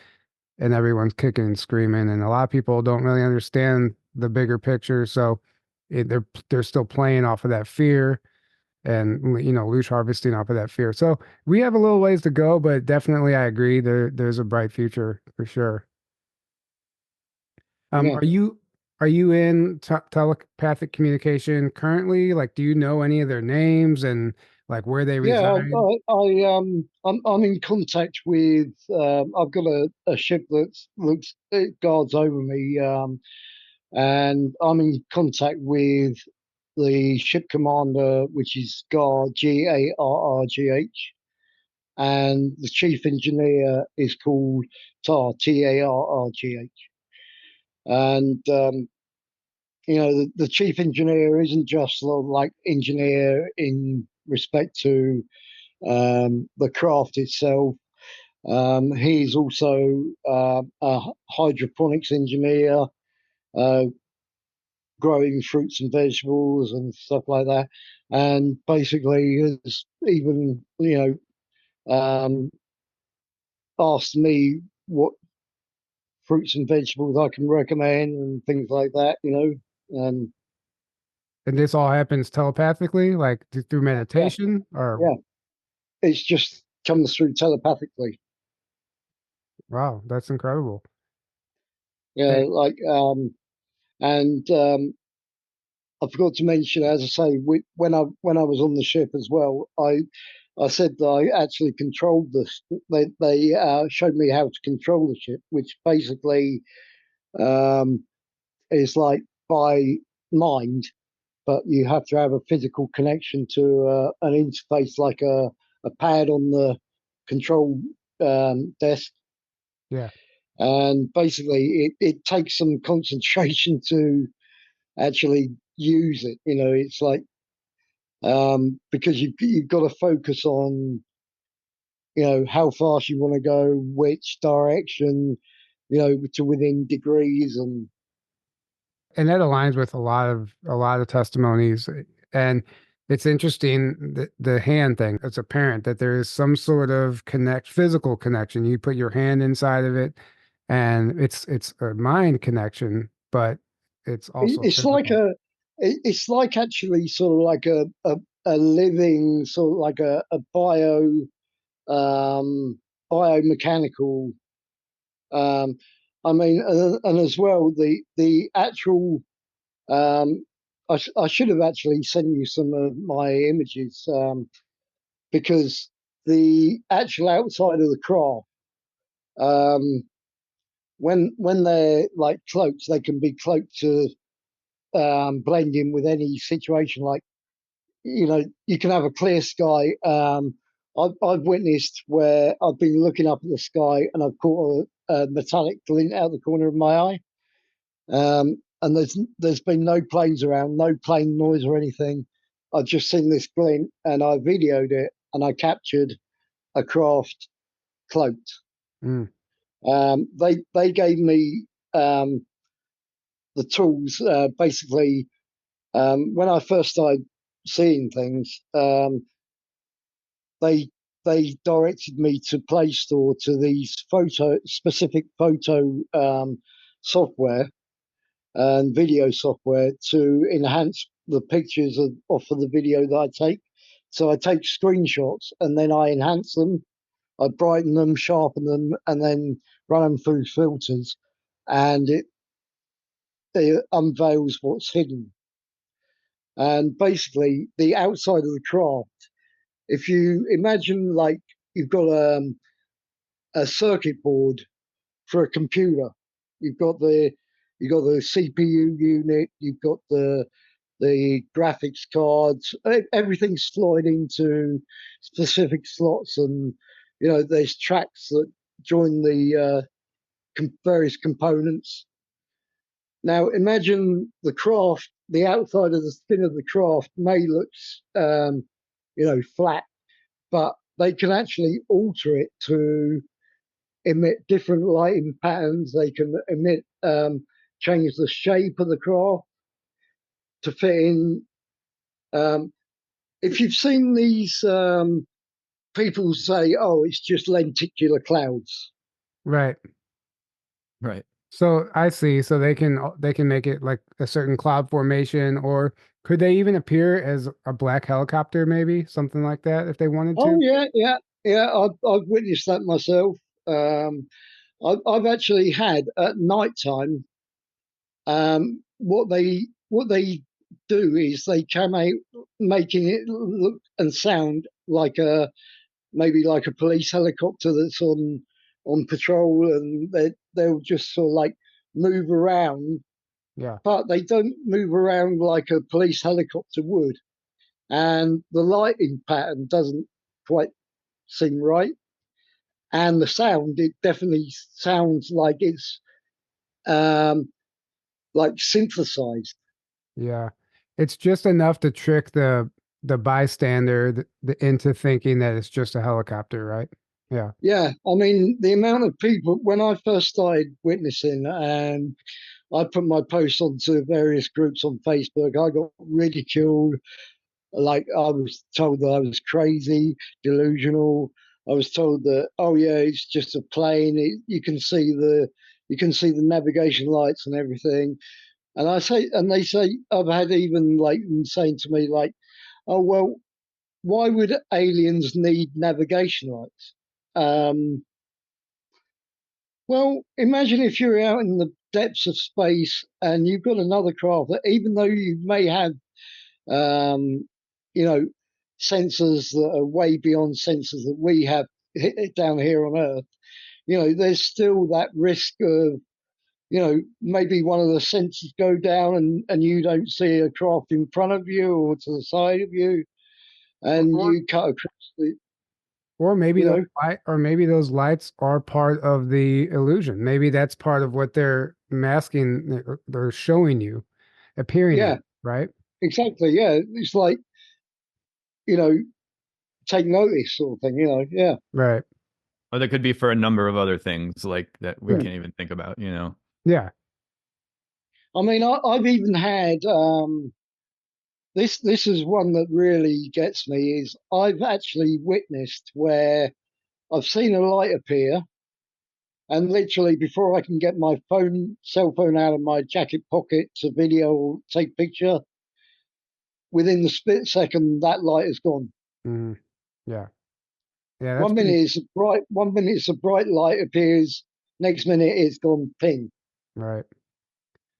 everyone's kicking and screaming, and a lot of people don't really understand the bigger picture, so they're still playing off of that fear, and loot harvesting off of that fear. So we have a little ways to go, but definitely I agree there's a bright future for sure. Yeah. Are you in telepathic communication currently? Like, do you know any of their names and like where they Yeah, reside? I'm in contact with. I've got a ship that looks it guards over me, and I'm in contact with the ship commander, which is Guard, Garrgh, and the chief engineer is called Tarrgh. And the chief engineer isn't just like engineer in respect to the craft itself. He's also a hydroponics engineer, uh, growing fruits and vegetables and stuff like that. And basically, has even asked me what fruits and vegetables I can recommend and things like that. And And this all happens telepathically, like through yeah, meditation, or yeah, it's just comes through telepathically. wow, that's incredible. Yeah, And like and I forgot to mention, as I say, when I was on the ship as well, I said that I actually controlled this. They showed me how to control the ship, which basically um, is like by mind, but you have to have a physical connection to an interface like a pad on the control desk. Yeah. And basically, it takes some concentration to actually use it. It's like because you've got to focus on how fast you want to go, which direction, to within degrees. And that aligns with a lot of testimonies. And it's interesting the hand thing. It's apparent that there is some sort of physical connection. You put your hand inside of it, and it's a mind connection, but it's also It's like physical. it's like actually sort of like a living sort of like a um, biomechanical. Um, I mean, and as well the actual. I should have actually sent you some of my images because the actual outside of the craft, um, when they're like cloaked, they can be cloaked to blend in with any situation. Like you can have a clear sky. I've witnessed where I've been looking up at the sky and I've caught a metallic glint out the corner of my eye. And there's been no planes around, no plane noise or anything. I've just seen this glint and I videoed it and I captured a craft cloaked. Mm, They gave me the tools basically when I first started seeing things. They they directed me to Play Store to these specific photo software and video software to enhance the pictures of the video that I take. So I take screenshots and then I enhance them, I brighten them, sharpen them, and then run them through filters, and it unveils what's hidden. And basically, the outside of the craft, if you imagine like you've got a circuit board for a computer, you've got the CPU unit, you've got the graphics cards, everything's slotted into specific slots, and there's tracks that join the various components. Now imagine the craft, the outside of the skin of the craft may look flat, but they can actually alter it to emit different lighting patterns. They can change the shape of the craft to fit in. um, if you've seen these people say, "Oh, it's just lenticular clouds." right. Right. So I see. So they can make it like a certain cloud formation, or could they even appear as a black helicopter, maybe something like that, if they wanted Oh to? yeah, yeah, yeah. I've witnessed that myself. I've actually had at night time. What they do is they come out making it look and sound like maybe like a police helicopter that's on patrol, and they'll just sort of like move around, Yeah. but they don't move around like a police helicopter would, and the lighting pattern doesn't quite seem right, and the sound, it definitely sounds like it's um, like synthesized. Yeah. It's just enough to trick the bystander into thinking that it's just a helicopter, right? Yeah. Yeah, I mean the amount of people when I first started witnessing, and I put my posts onto various groups on Facebook, I got ridiculed. Like I was told that I was crazy, delusional. I was told that, oh yeah, it's just a plane. You can see the navigation lights and everything. And they say I've had even like them saying to me like, oh well, why would aliens need navigation lights? Um, Well, imagine if you're out in the depths of space and you've got another craft that, even though you may have, um, you know, sensors that are way beyond sensors that we have down here on Earth, there's still that risk of, maybe one of the sensors go down and you don't see a craft in front of you or to the side of you, and Or, you cut across the, or maybe you those know, maybe those lights are part of the illusion. Maybe that's part of what they're masking, they're showing you, appearing yeah, in, right? exactly, yeah. It's like, you know, take notice sort of thing, yeah. Right. Or that could be for a number of other things like that we Yeah. can't even think about, you know. Yeah. I mean, I've even had this is one that really gets me, is I've actually witnessed where I've seen a light appear, and literally before I can get my cell phone out of my jacket pocket to video or take picture, within the split second that light is gone. Mhm. Yeah. Yeah, that's One minute pretty it's a bright, 1 minute it's a bright light appears, next minute it's gone ping. right.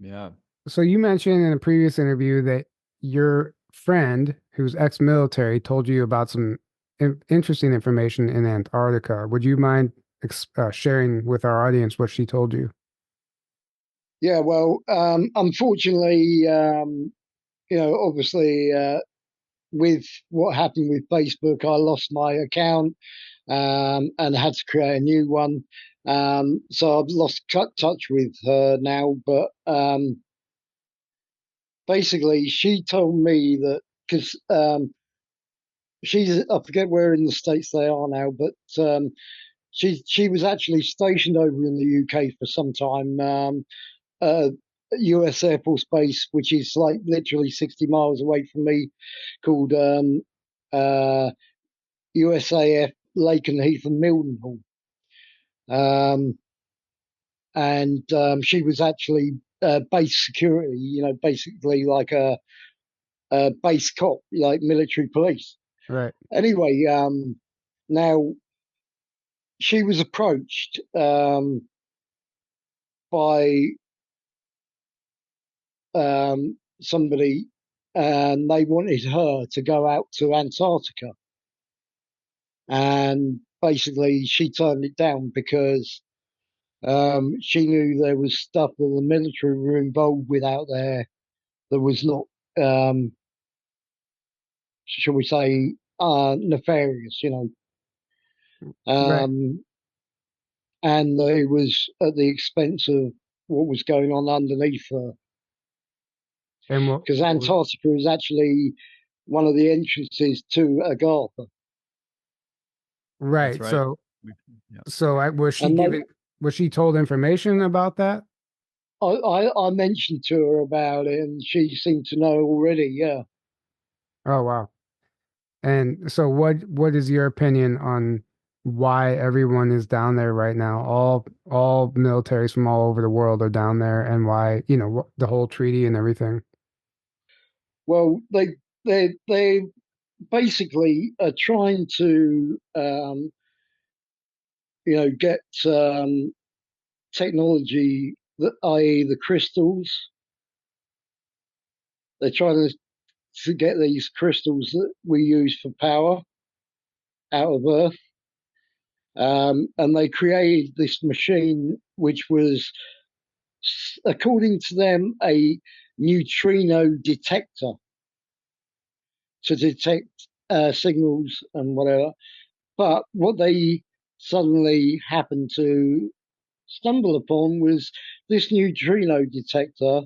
Yeah. So you mentioned in a previous interview that your friend who's ex-military told you about some interesting information in Antarctica. Would you mind sharing with our audience what she told you? Yeah, well, unfortunately, obviously, with what happened with Facebook, I lost my account, and had to create a new one. So I've lost touch with her now. But basically, she told me that, because I forget where in the States they are now, but she was actually stationed over in the UK for some time. Uh, US Air Force Base, which is like literally 60 miles away from me, called uh, USAF Lakenheath and Mildenhall. Um, and she was actually base security, basically like a base cop, like military police. Right. Anyway, now she was approached by somebody, and they wanted her to go out to Antarctica. And basically, she turned it down because she knew there was stuff that the military were involved with out there that was not, um, shall we say, nefarious, Right. um, and it was at the expense of what was going on underneath her. And Because Antarctica is actually one of the entrances to Agartha. That's right. right. So Yeah. And was she told information about that? I mentioned to her about it, and she seemed to know already. Yeah. Oh, wow. And so what is your opinion on why everyone is down there right now? All militaries from all over the world are down there, and why, the whole treaty and everything. Well, they basically are trying to get technology, that, i.e., the crystals. They're trying to get these crystals that we use for power out of Earth. And they created this machine, which was, according to them, a neutrino detector to detect signals and whatever. But what they suddenly happened to stumble upon was this neutrino detector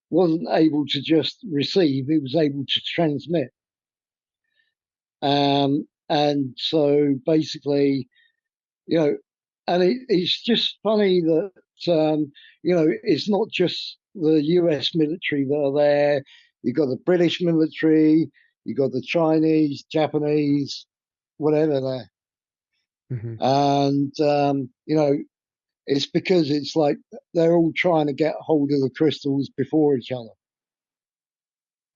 wasn't able to just receive, it was able to transmit. And so basically, you know, and it's just funny that, it's not just the US military that are there. You've got the British military, you've got the Chinese, Japanese, whatever there. Hmm. And, it's because it's like they're all trying to get hold of the crystals before each other.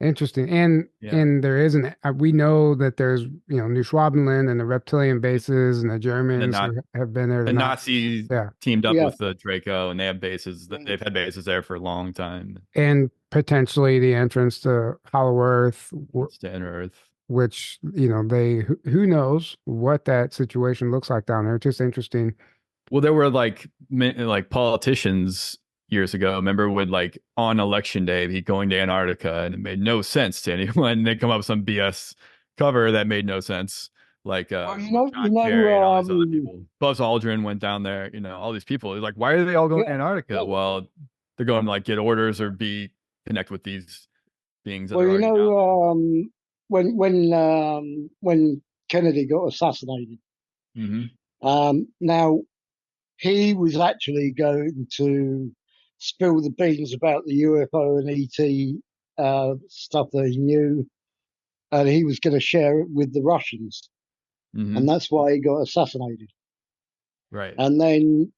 Interesting. And Yeah. and there isn't we know that there's, New Schwabenland and the reptilian bases and the And Germans who have been there, the Nazis yeah. teamed up Yeah. with the Draco, and they have bases that they've had bases there for a long time. And potentially the entrance to Hollow Earth, It's to Inner Earth. which, who knows what that situation looks like down there. It's just interesting. Well, there were like politicians years ago. Remember when like on election day be going to Antarctica and it made no sense to anyone. They come up with some BS cover that made no sense. Like Well, John Kerry and all these other people. Buzz Aldrin went down there. All these people. Like, why are they all going to yeah, Antarctica? Well, they're going to like get orders or connect with these beings that well, are already down when Kennedy got assassinated, there. now he was actually going to spill the beans about the UFO and ET stuff that he knew, and he was going to share it with the Russians, and that's why he got assassinated. Right. And then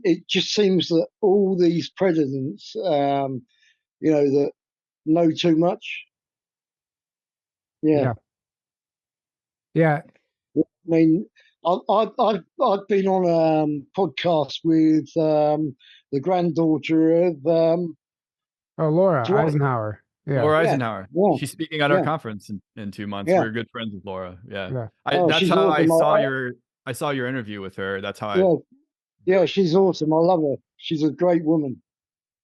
it just seems that all these presidents, that know too much. Yeah. Yeah. I mean, I've been on a podcast with the granddaughter of Oh, Laura Dwight. Eisenhower. Yeah. Laura Yeah, Eisenhower. yeah, She's speaking at our conference in 2 months. yeah. We're good friends with Laura. Yeah. Yeah. Oh, That's she's how I awesome. saw your interview with her. That's how Yeah, she's awesome. I love her. She's a great woman.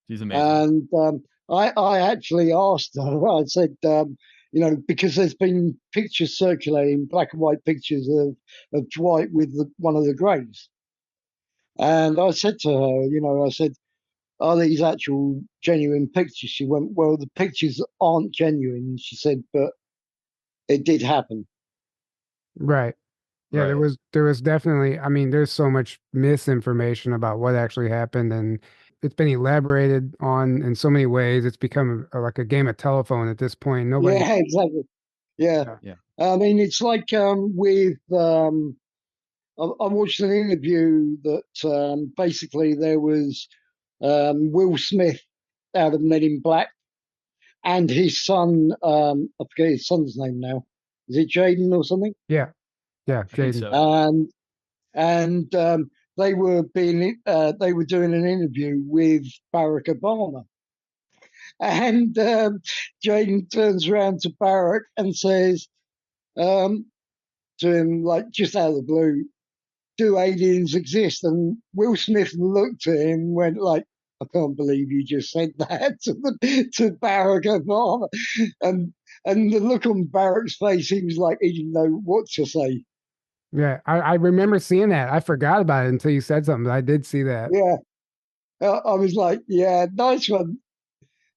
she's amazing. And I actually asked her. I said, because there's been pictures circulating, black and white pictures of Dwight with one of the graves. And I said to her, I said, are these actual genuine pictures? She went, well, the pictures aren't genuine. She said, but it did happen. Right. Yeah, Right. there was definitely, I mean, there's so much misinformation about what actually happened, and it's been elaborated on in so many ways. It's become like a game of telephone at this point. Nobody. Yeah, exactly. Yeah. Yeah. I mean, it's like with I watched an interview that basically there was Will Smith out of Men in Black and his son. I forget his son's name now. Is it Jaden or something? Yeah. Yeah. I think Jaden. so. And they were doing an interview with Barack Obama, and Jaden turns around to Barack and says to him, like just out of the blue, do aliens exist? And Will Smith looked at him and went like, I can't believe you just said that to Barack Obama. And the look on Barack's face, he was like, he didn't know what to say. Yeah, I remember seeing that. I forgot about it until you said something. I did see that. Yeah. I was like, yeah, nice one.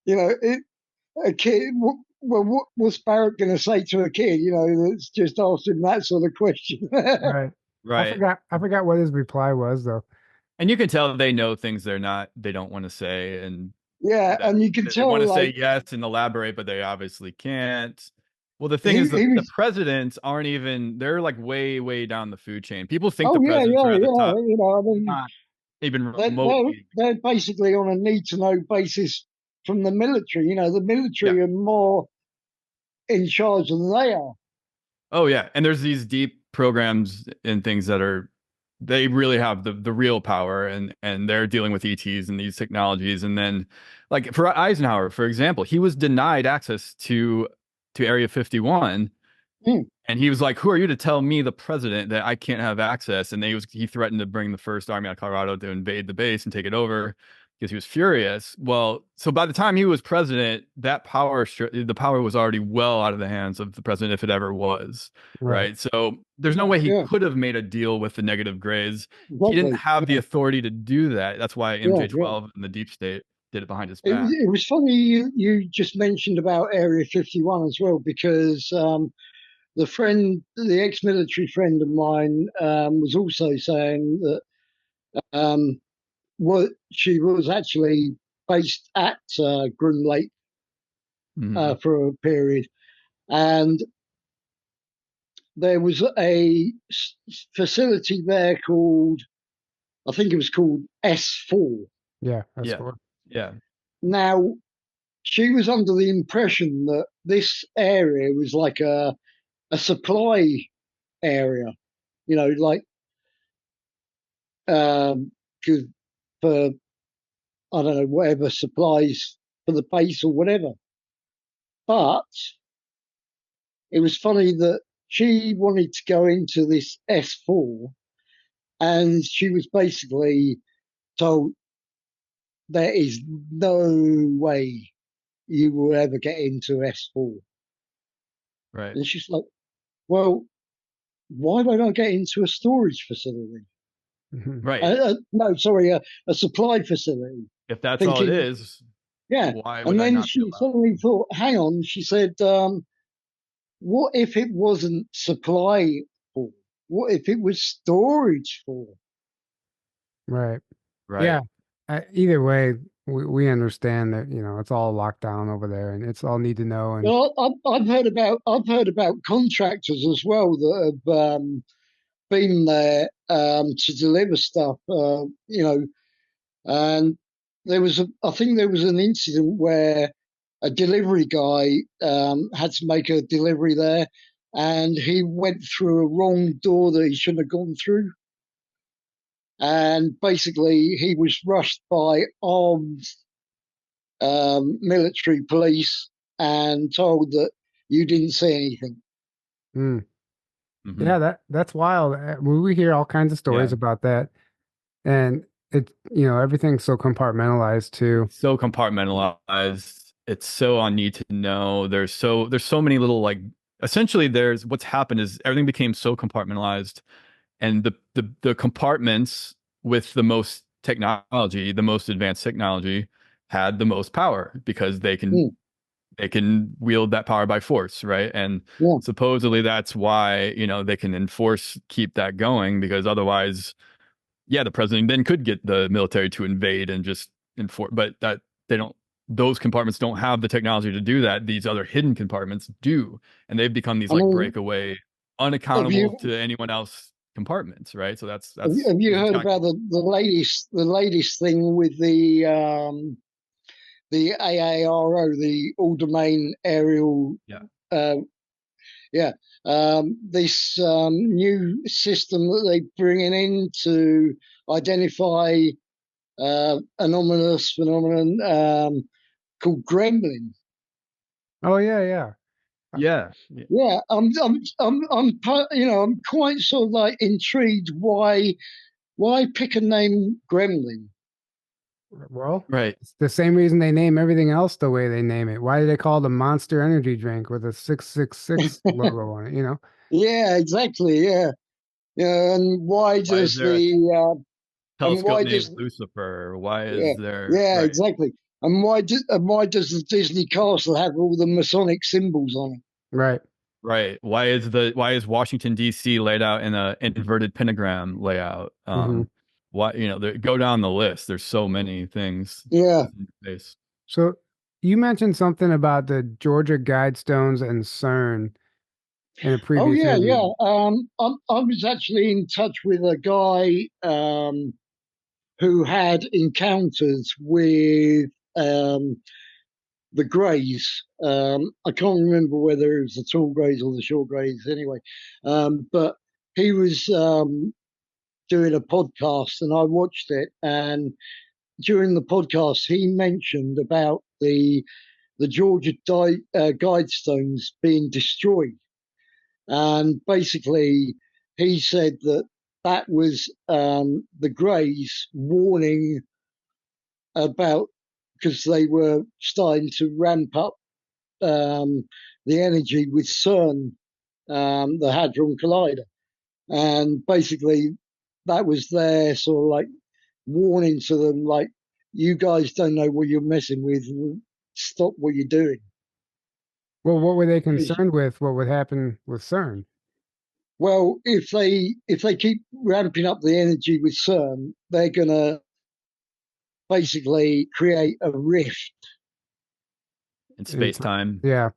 A kid, well, what's Barack going to say to a kid, that's just asked him that sort of question? Right. Right. I forgot what his reply was though. And you can tell they know things they don't want to say, and Yeah, and you can they tell, want to say like, yes and elaborate, but they obviously can't. Well, the thing he is, the was, presidents aren't even, they're like way, way down the food chain. People think the oh, yeah, presidents yeah, are at the yeah, top, I mean, not even they're, remotely. they're basically on a need-to-know basis from the military. The military Yeah. are more in charge than they are. Oh, yeah. And there's these deep programs and things they really have the real power, and they're dealing with ETs and these technologies. And then like for Eisenhower, for example, he was denied access to Area 51. Hmm. And he was like, who are you to tell me, the president, that I can't have access? And he threatened to bring the first army out of Colorado to invade the base and take it over because he was furious. Well, so by the time he was president, the power was already well out of the hands of the president, if it ever was. Right. So there's no way he Yeah, could have made a deal with the negative grays. He didn't exactly. have the authority to do that. That's why Yeah, yeah. MJ12 and the deep state did it behind his It was, back. it was funny you just mentioned about Area 51 as well, because the ex-military friend of mine, was also saying that what she was actually based at Groom Lake Mhm. for a period, and there was a facility there called, I think it was called S4. Yeah, that's Yeah. cool. Yeah. Now, she was under the impression that this area was like a supply area, like um, for I don't know whatever supplies for the base or whatever. But it was funny that she wanted to go into this S4, and she was basically told there is no way you will ever get into S4. Right. And she's like, well, why don't I get into a storage facility? Mhm. Right. No, sorry, a supply facility. If that's all it Thinking, is, yeah. why would And I then not be she allowed? suddenly thought, hang on, she said, what if it wasn't supply for? What if it was storage for? Right. Right. Yeah. Either way, we understand that, it's all locked down over there and it's all need to know. And Well, I've heard about contractors as well that have been there to deliver stuff. And I think there was an incident where a delivery guy had to make a delivery there, and he went through a wrong door that he shouldn't have gone through. And basically, he was rushed by armed military police and told that you didn't see anything. mm, Mm-hmm. yeah, that's wild. We hear all kinds of stories Yeah. about that. And everything's so compartmentalized too. It's so compartmentalized. It's so on need to know. There's so many little like essentially there's what's happened is everything became so compartmentalized and the compartments with the most technology, the most advanced technology had the most power because Mm, they can wield that power by force, right? And yeah. supposedly that's why, they can keep that going because otherwise yeah, the president then could get the military to invade and just enforce, but that they don't. Those compartments don't have the technology to do that. These other hidden compartments do, and they've become these I like mean, breakaway, have unaccountable you to anyone else compartments, right? So that's have you, that's have you it's heard kind of about cool. the latest thing with the AARO, the All Domain Aerial? Yeah. Uh, yeah, this new system that they're bringing in to identify anomalous phenomenon called gremlin. Oh yeah, yeah. Yeah. Yeah. Yeah, I'm quite sort of like intrigued. Why pick a name gremlin? Well, Right. it's the same reason they name everything else the way they name it. Why do they call it a Monster Energy drink with a 666 logo on it? Yeah, exactly. Yeah, yeah. And why Why is does there a and telescope why named does Lucifer? Why yeah, is there yeah, right? exactly. And why does the Disney castle have all the Masonic symbols on it? Right. Right. Why is Washington D.C. laid out in a inverted pentagram layout? Hmm. Why go down the list. There's so many things Yeah. within space. So you mentioned something about the Georgia Guidestones and CERN in a Oh previous yeah, interview. yeah. I was actually in touch with a guy who had encounters with the Greys. I can't remember whether it was the tall Greys or the short Greys. Anyway, but he was doing a podcast, and I watched it. And during the podcast, he mentioned about the Georgia Guidestones being destroyed, and basically, he said that that was the Greys warning about because they were starting to ramp up um, the energy with CERN, the Hadron Collider, and basically that was their sort of like warning to them, like, you guys don't know what you're messing with. Stop what you're doing. Well, what were they 'Cause, concerned with? What would happen with CERN? well, if they keep ramping up the energy with CERN, they're gonna basically create a rift. In In space time? time, Yeah.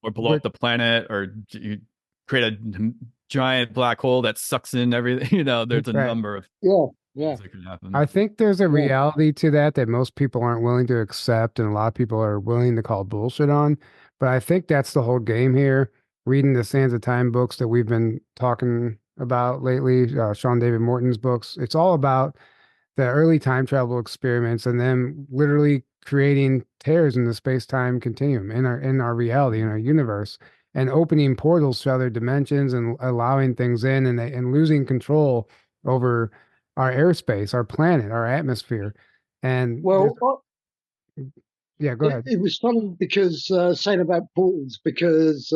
or blow up Which, the planet, or you create a giant black hole that sucks in everything. There's a right. number of Yeah, Yeah, Things that could happen. I think there's a yeah. reality to that most people aren't willing to accept, and a lot of people are willing to call bullshit on. But I think that's the whole game here. Reading the Sands of Time books that we've been talking about lately, Sean David Morton's books, it's all about the early time travel experiments and them literally creating tears in the space-time continuum in our reality, in our universe, and opening portals to other dimensions and allowing things in and losing control over our airspace, our planet, our atmosphere. And there's Well, yeah, go ahead. it was funny because saying about portals, because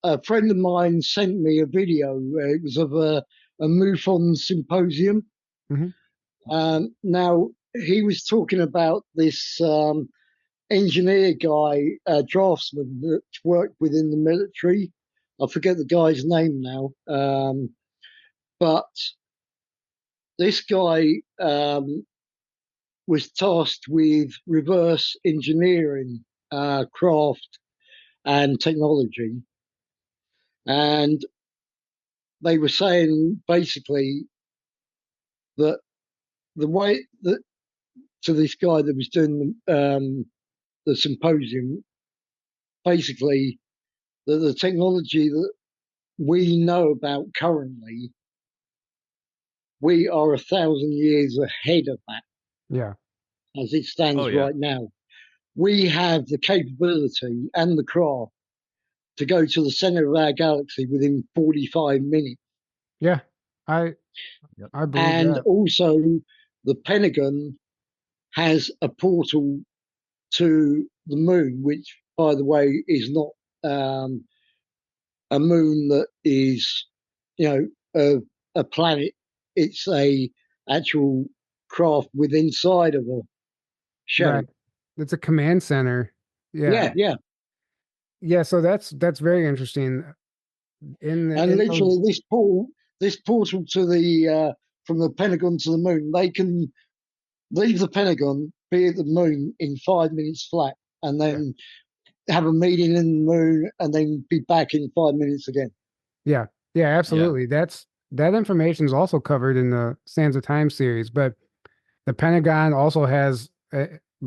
a friend of mine sent me a video. It was of a MUFON symposium. Hmm. Now, he was talking about this engineer guy, draftsman that worked within the military. I forget the guy's name now. But this guy was tasked with reverse engineering craft and technology. And they were saying basically that the way that to this guy that was doing the symposium, basically that the technology that we know about currently, we are 1,000 years ahead of that Yeah, as it Oh stands yeah. right now. We have the capability and the craft to go to the center of our galaxy within 45 minutes. yeah, I Yep. I believe And that. also, the Pentagon has a portal to the moon, which, by the way, is not a moon that is, you know, a planet. It's a actual craft with inside of a shell. Right. It's a command center. Yeah. Yeah, yeah. Yeah, so that's very interesting. And In those literally, this portal to the from the Pentagon to the moon, they can leave the Pentagon, be at the moon in 5 minutes flat, and yeah. then have a meeting in the moon, and then be back in 5 minutes again. Yeah. Yeah, Yeah. absolutely. That information is also covered in the Sands of Time series, but the Pentagon also has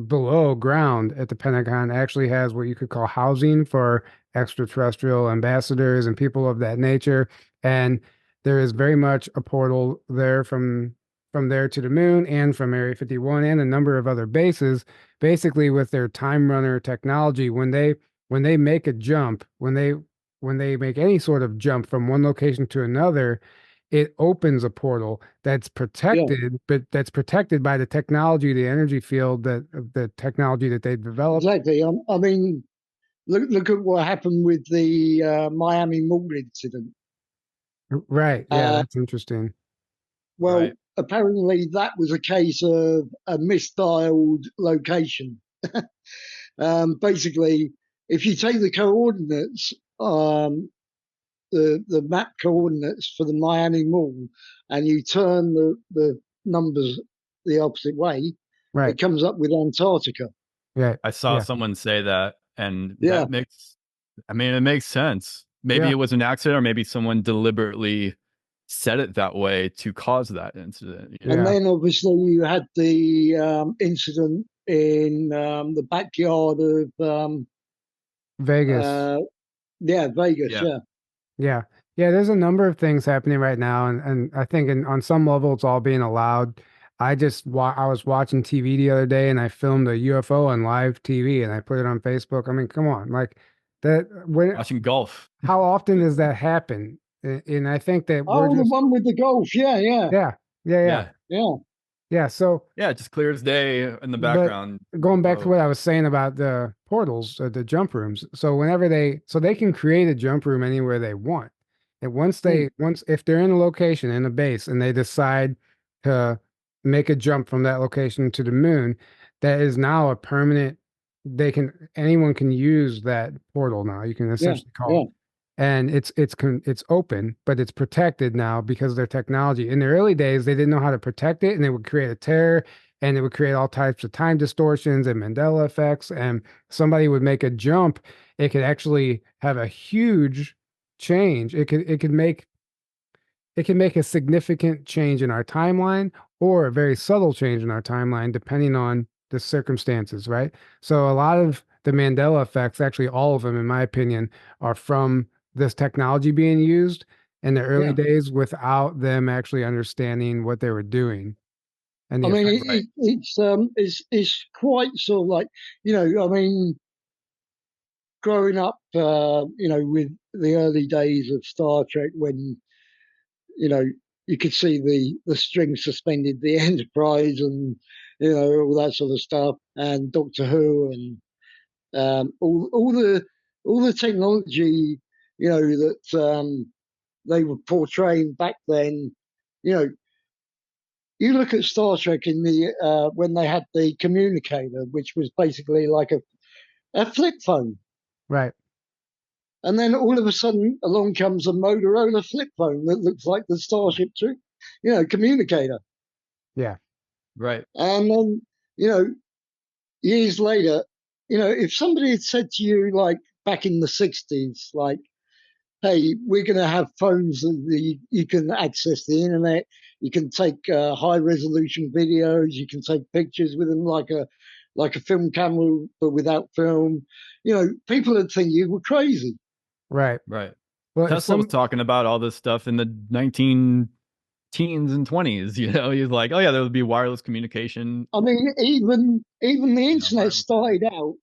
below ground at the Pentagon actually has what you could call housing for extraterrestrial ambassadors and people of that nature. And there is very much a portal there from there to the moon and from Area 51 and a number of other bases, basically with their time runner technology. When they make a jump, when they make any sort of jump from one location to another, it opens a portal that's Yeah, protected, but that's protected by the technology, the energy field that the technology that they've developed. exactly. I mean, look at what happened with the Miami Mall incident. Right. Yeah, Uh, that's interesting. well, Right. apparently that was a case of a misdialed location. Basically, if you take the coordinates, the map coordinates for the Miami Mall, and you turn the numbers the opposite way, Right. it comes up with Antarctica. Yeah. I saw Yeah. someone say that, and Yeah, that makes, I mean, it makes sense. Maybe Yeah. it was an accident, or maybe someone deliberately said it that way to cause that incident. and Yeah. then obviously you had the incident in the backyard of Vegas. uh, yeah, Vegas. Yeah. Yeah, Yeah. Yeah, there's a number of things happening right now, and I think on some level it's all being allowed. I was watching TV the other day and I filmed a UFO on live TV and I put it on Facebook. I mean, come on, like that when Watching golf. how often does that happen? And I think that we're oh, the just one with the golf. Yeah, yeah, yeah, yeah, yeah, Yeah. yeah, yeah. So, Yeah. Just clear as day in the but background. going back to Oh, what I was saying about the portals, the jump rooms. So so they can create a jump room anywhere they want. And mm, once if they're in a location in a base and they decide to make a jump from that location to the moon, that is now a permanent. Anyone can use that portal now. You can yeah, essentially call yeah, it, and it's open, but it's protected now because of their technology. In the early days, they didn't know how to protect it, and they would create a tear, and it would create all types of time distortions and Mandela effects. And somebody would make a jump, it could actually have a huge change. It could make it can make a significant change in our timeline or a very subtle change in our timeline, depending on the circumstances, right? So a lot of the Mandela effects, actually all of them, in my opinion, are from this technology being used in the early Yeah. days without them actually understanding what they were doing and I the mean, effects. Right. it's quite sort of like, I mean, growing up, with the early days of Star Trek when, you know, you could see the string suspended, the Enterprise, and all that sort of stuff, and Doctor Who, and all the technology, that they were portraying back then. You know, you look at Star Trek in the when they had the communicator, which was basically like a flip phone. Right. And then all of a sudden, along comes a Motorola flip phone that looks like the Starship communicator. Yeah. Right. And then, years later, if somebody had said to you, like back in the 60s, like, hey, we're going to have phones that you can access the internet, you can take high resolution videos, you can take pictures with them like a film camera, but without film, people would think you were crazy. Right. Right. Well, if Tesla was some, talking about all this stuff in the 19 teens and 20s. He's like, oh yeah, there would be wireless communication. I mean, even the internet Wireless. started out.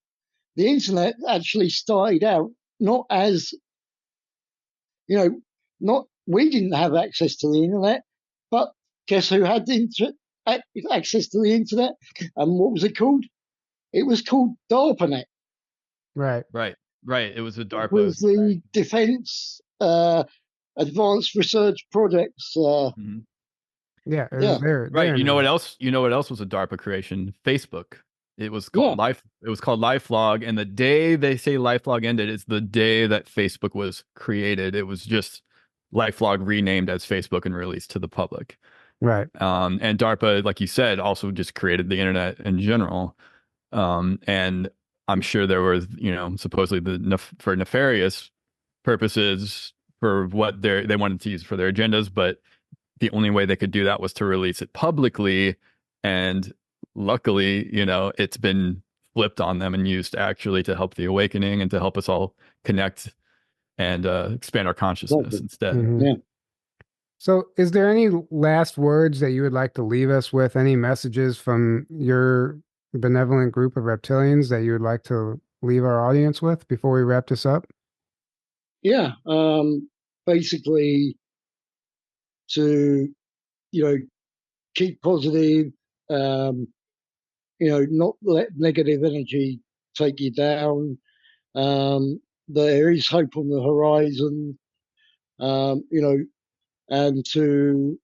The internet actually started out not as not we didn't have access to the internet, but guess who had access to the internet? And what was it called? It was called DARPANET. right. Right. Right. It was a It DARPA. was the Defense Advanced Research Projects. Mhm. Yeah. It was Yeah, Right. there You know now. what else? You know what else was a DARPA creation? Facebook. It was yeah. called Life. It was called LifeLog, and the day they say LifeLog ended is the day that Facebook was created. It was just LifeLog renamed as Facebook and released to the public. Right. And DARPA, like you said, also just created the internet in general. And I'm sure there was, supposedly for nefarious purposes for what they wanted to use for their agendas, but the only way they could do that was to release it publicly. And luckily, it's been flipped on them and used actually to help the awakening and to help us all connect and expand our consciousness Exactly. instead. Mhm. Yeah. So, is there any last words that you would like to leave us with? Any messages from your benevolent group of reptilians that you would like to leave our audience with before we wrap this up? Yeah. Basically, to keep positive. Um, not let negative energy take you down. There is hope on the horizon. You know, and to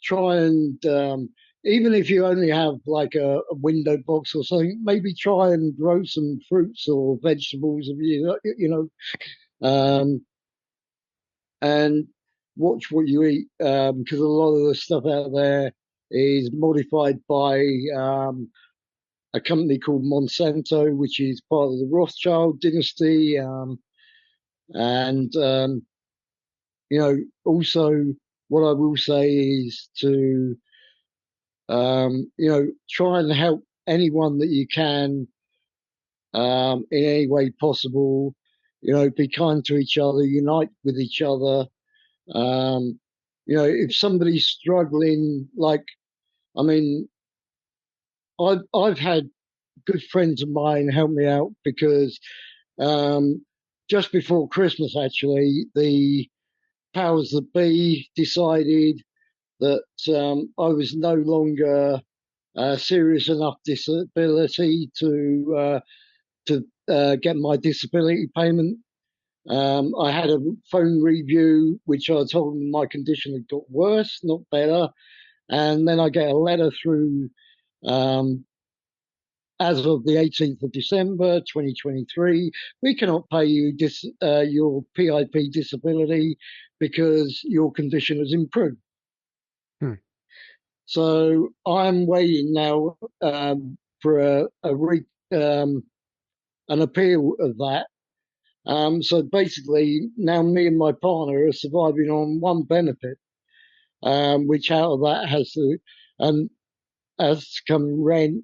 try and even if you only have like a window box or something, maybe try and grow some fruits or vegetables. Um, and watch what you eat because a lot of the stuff out there is modified by a company called Monsanto, which is part of the Rothschild dynasty. And also what I will say is to try and help anyone that you can in any way possible. Be kind to each other, unite with each other. Um, if somebody's struggling, like, I mean, I've had good friends of mine help me out because just before Christmas, actually, the powers that be decided that I was no longer serious enough disability to get my disability payment. I had a phone review, which I told them my condition had got worse, not better. And then I get a letter through um, as of the 18th of December 2023, we cannot pay you your PIP disability because your condition has improved. Hmm. So I'm waiting now for an appeal of that. So basically, now me and my partner are surviving on one benefit. which out of that has to and has to come rent,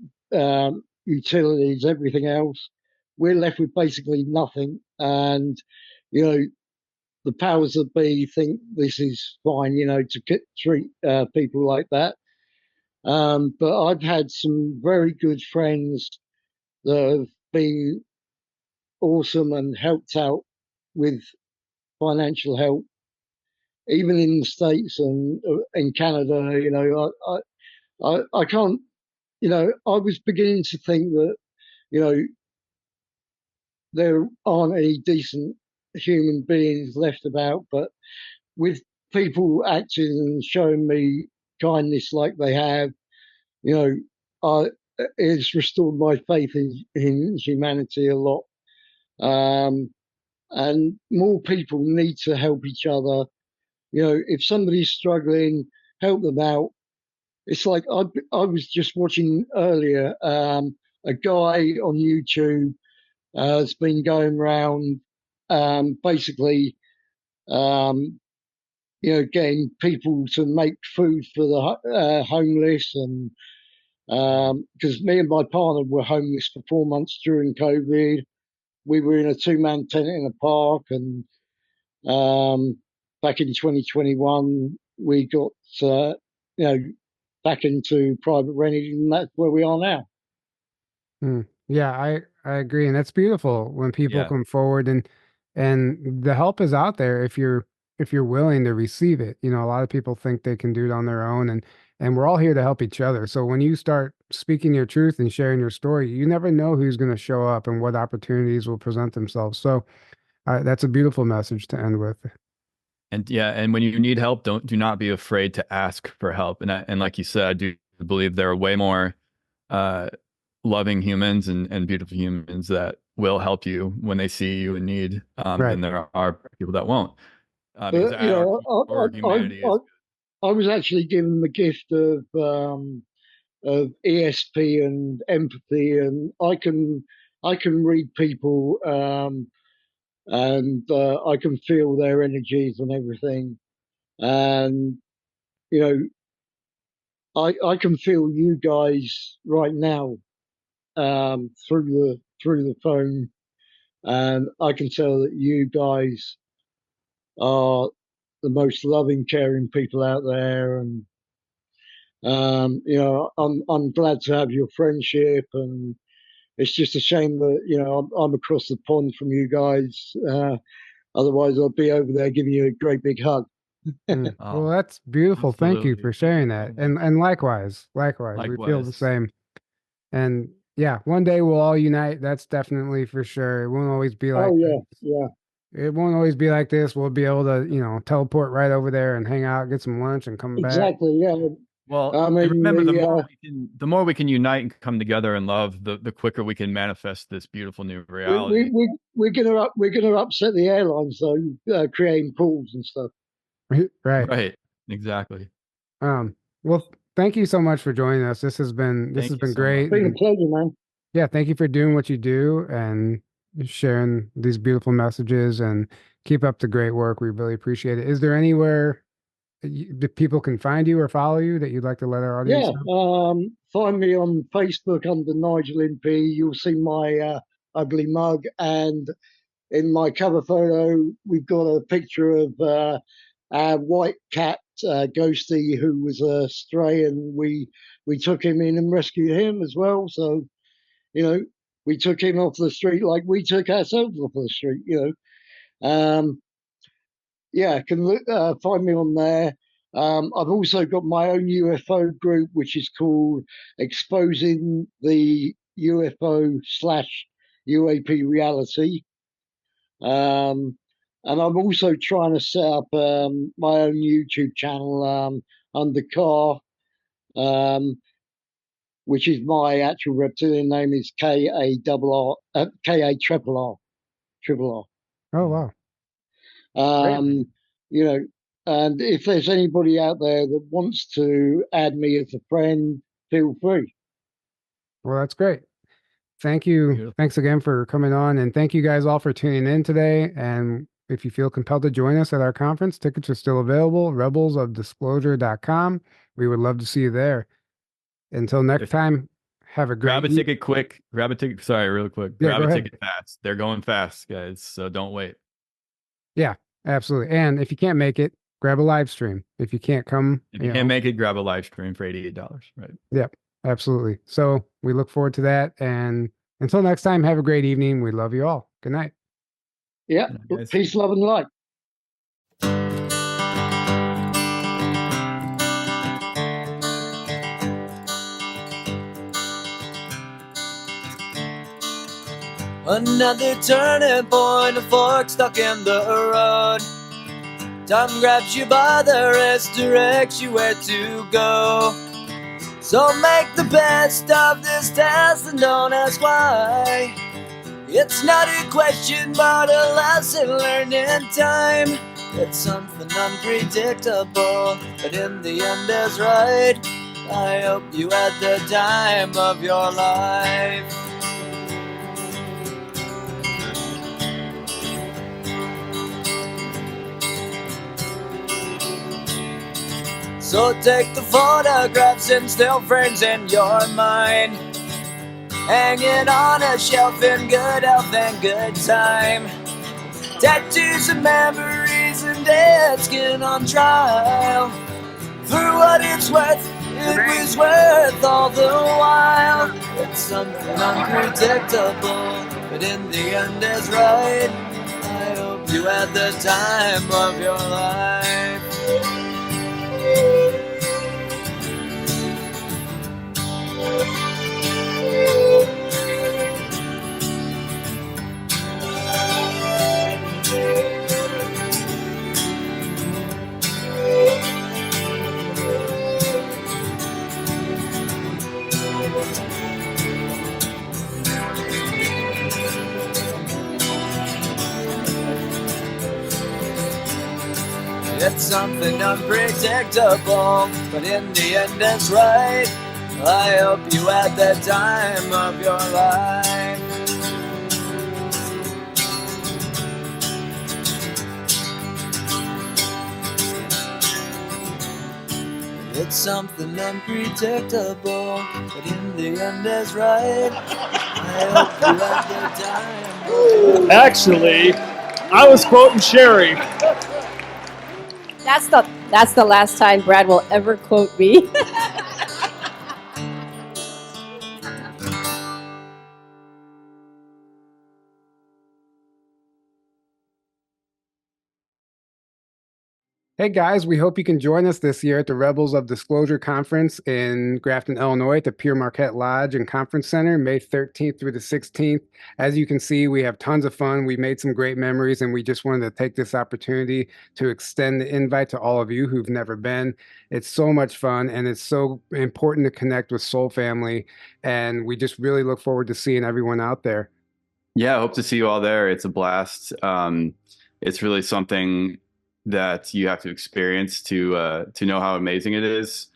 utilities, everything else. We're left with basically nothing, and you know the powers that be think this is fine, to treat people like that. But I've had some very good friends that have been awesome and helped out with financial help, even in the States and in Canada. I can't. I was beginning to think that you know there aren't any decent human beings left about, but with people acting and showing me kindness like they have, you know, it's restored my faith in humanity a lot. Um, and more people need to help each other. If somebody's struggling, help them out. It's like I was just watching earlier, a guy on YouTube has been going around, basically, um, getting people to make food for the homeless, and because me and my partner were homeless for 4 months during COVID. We were in a two-man tent in a park, and um, back in 2021, we got you know back into private renting, and that's where we are now. Yeah, I agree, and that's beautiful when people Yeah. come forward and the help is out there if you're willing to receive it. A lot of people think they can do it on their own, and we're all here to help each other. So when you start speaking your truth and sharing your story, you never know who's going to show up and what opportunities will present themselves. So that's a beautiful message to end with. And yeah, and when you need help, do not be afraid to ask for help. And like you said, I do believe there are way more uh, loving humans and beautiful humans that will help you when they see you in need, than Right. there are people that won't. Because But at our core, I, humanity is I was actually given the gift of ESP and empathy, and I can read people, and I can feel their energies and everything. And you know, I can feel you guys right now, through the phone, and I can tell that you guys are the most loving, caring people out there. And I'm glad to have your friendship, and it's just a shame that I'm across the pond from you guys. Otherwise, I'd be over there giving you a great big hug. Well, oh, that's beautiful. Thank you absolutely. for Thank sharing you that. so much. And likewise, we feel the Likewise. same. And yeah, one day we'll all unite. That's definitely for sure. It won't always be Oh like yeah, this. yeah, It won't always be like this. We'll be able to, teleport right over there and hang out, get some lunch and come back. exactly. Yeah, Well, I and mean remember, the the more we can unite and come together in love, the quicker we can manifest this beautiful new we we reality. we we're gonna upset the airlines though, creating pools and stuff. Right. Right. Exactly. Well, thank you so much for joining us. This has Thank you been so much. great. Been a And pleasure, man. yeah, thank you for doing what you do and sharing these beautiful messages and keep up the great work. We really appreciate it. Is there anywhere that people can find you or follow you that you'd like to let our audience Yeah, know? find me on Facebook under Nigel Impey. You'll see my ugly mug, and in my cover photo, we've got a picture of our white cat, Ghosty, who was a stray, and we took him in and rescued him as well. So you know, we took him off the street like we took ourselves off the street. Um, yeah, can find me on there. I've also got my own UFO group, which is called Exposing the UFO/UAP Reality. Um, and I'm also trying to set up my own YouTube channel, under Car, um, which is my actual reptilian name is K A Oh, wow. R. Great. You know, and if there's anybody out there that wants to add me as a friend, feel free. Well, that's great. Thank you. Beautiful. Thanks again for coming on. And thank you guys all for tuning in today. And if you feel compelled to join us at our conference, tickets are still available. Rebelsofdisclosure.com. We would love to see you there. Until next time, have a Grab great a ticket quick. Grab a ticket. Sorry, real quick. Yeah, Grab go a ahead. ticket fast. They're going fast, guys. So don't wait. Yeah, absolutely. And if you can't make it, grab a live stream. If you can't come, If you can't make it, grab a live stream for $88. Right. Yep, absolutely. So we look forward to that. And until next time, have a great evening. We love you all. Good night. Yeah. Guys. Peace, love, and light. Another turning point, a fork stuck in the road. Time grabs you by the wrist, directs you where to go. So make the best of this test and don't ask why. It's not a question but a lesson learned in time. It's something unpredictable, but in the end is right. I hope you had the time of your life. So take the photographs and still frames in your mind, hanging on a shelf in good health and good time. Tattoos and memories and dead skin on trial. For what it's worth, it was worth all the while. It's something unpredictable, but in the end is right. I hope you had the time of your life. It's something unpredictable, but in the end it's right. I hope you had the time of your life. It's something unpredictable, but in the end is right. I hope you had the time. Actually, I was quoting Sherry. That's the last time Brad will ever quote me. Hey guys, we hope you can join us this year at the Rebels of Disclosure Conference in Grafton, Illinois at the Pure Marquette Lodge and Conference Center, May 13th through the 16th. As you can see, we have tons of fun. We made some great memories, and we just wanted to take this opportunity to extend the invite to all of you who've never been. It's so much fun, and it's so important to connect with Soul Family, and we just really look forward to seeing everyone out there. Yeah, I hope to see you all there. It's a blast. It's really something that you have to experience to know how amazing it is,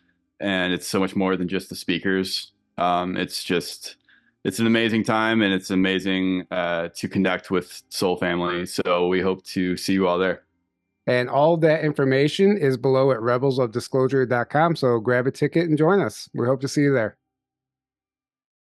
and it's so much more than just the speakers. It's an amazing time, and it's amazing to connect with Soul Family. So we hope to see you all there. And all that information is below at rebelsofdisclosure.com. So grab a ticket and join us. We hope to see you there.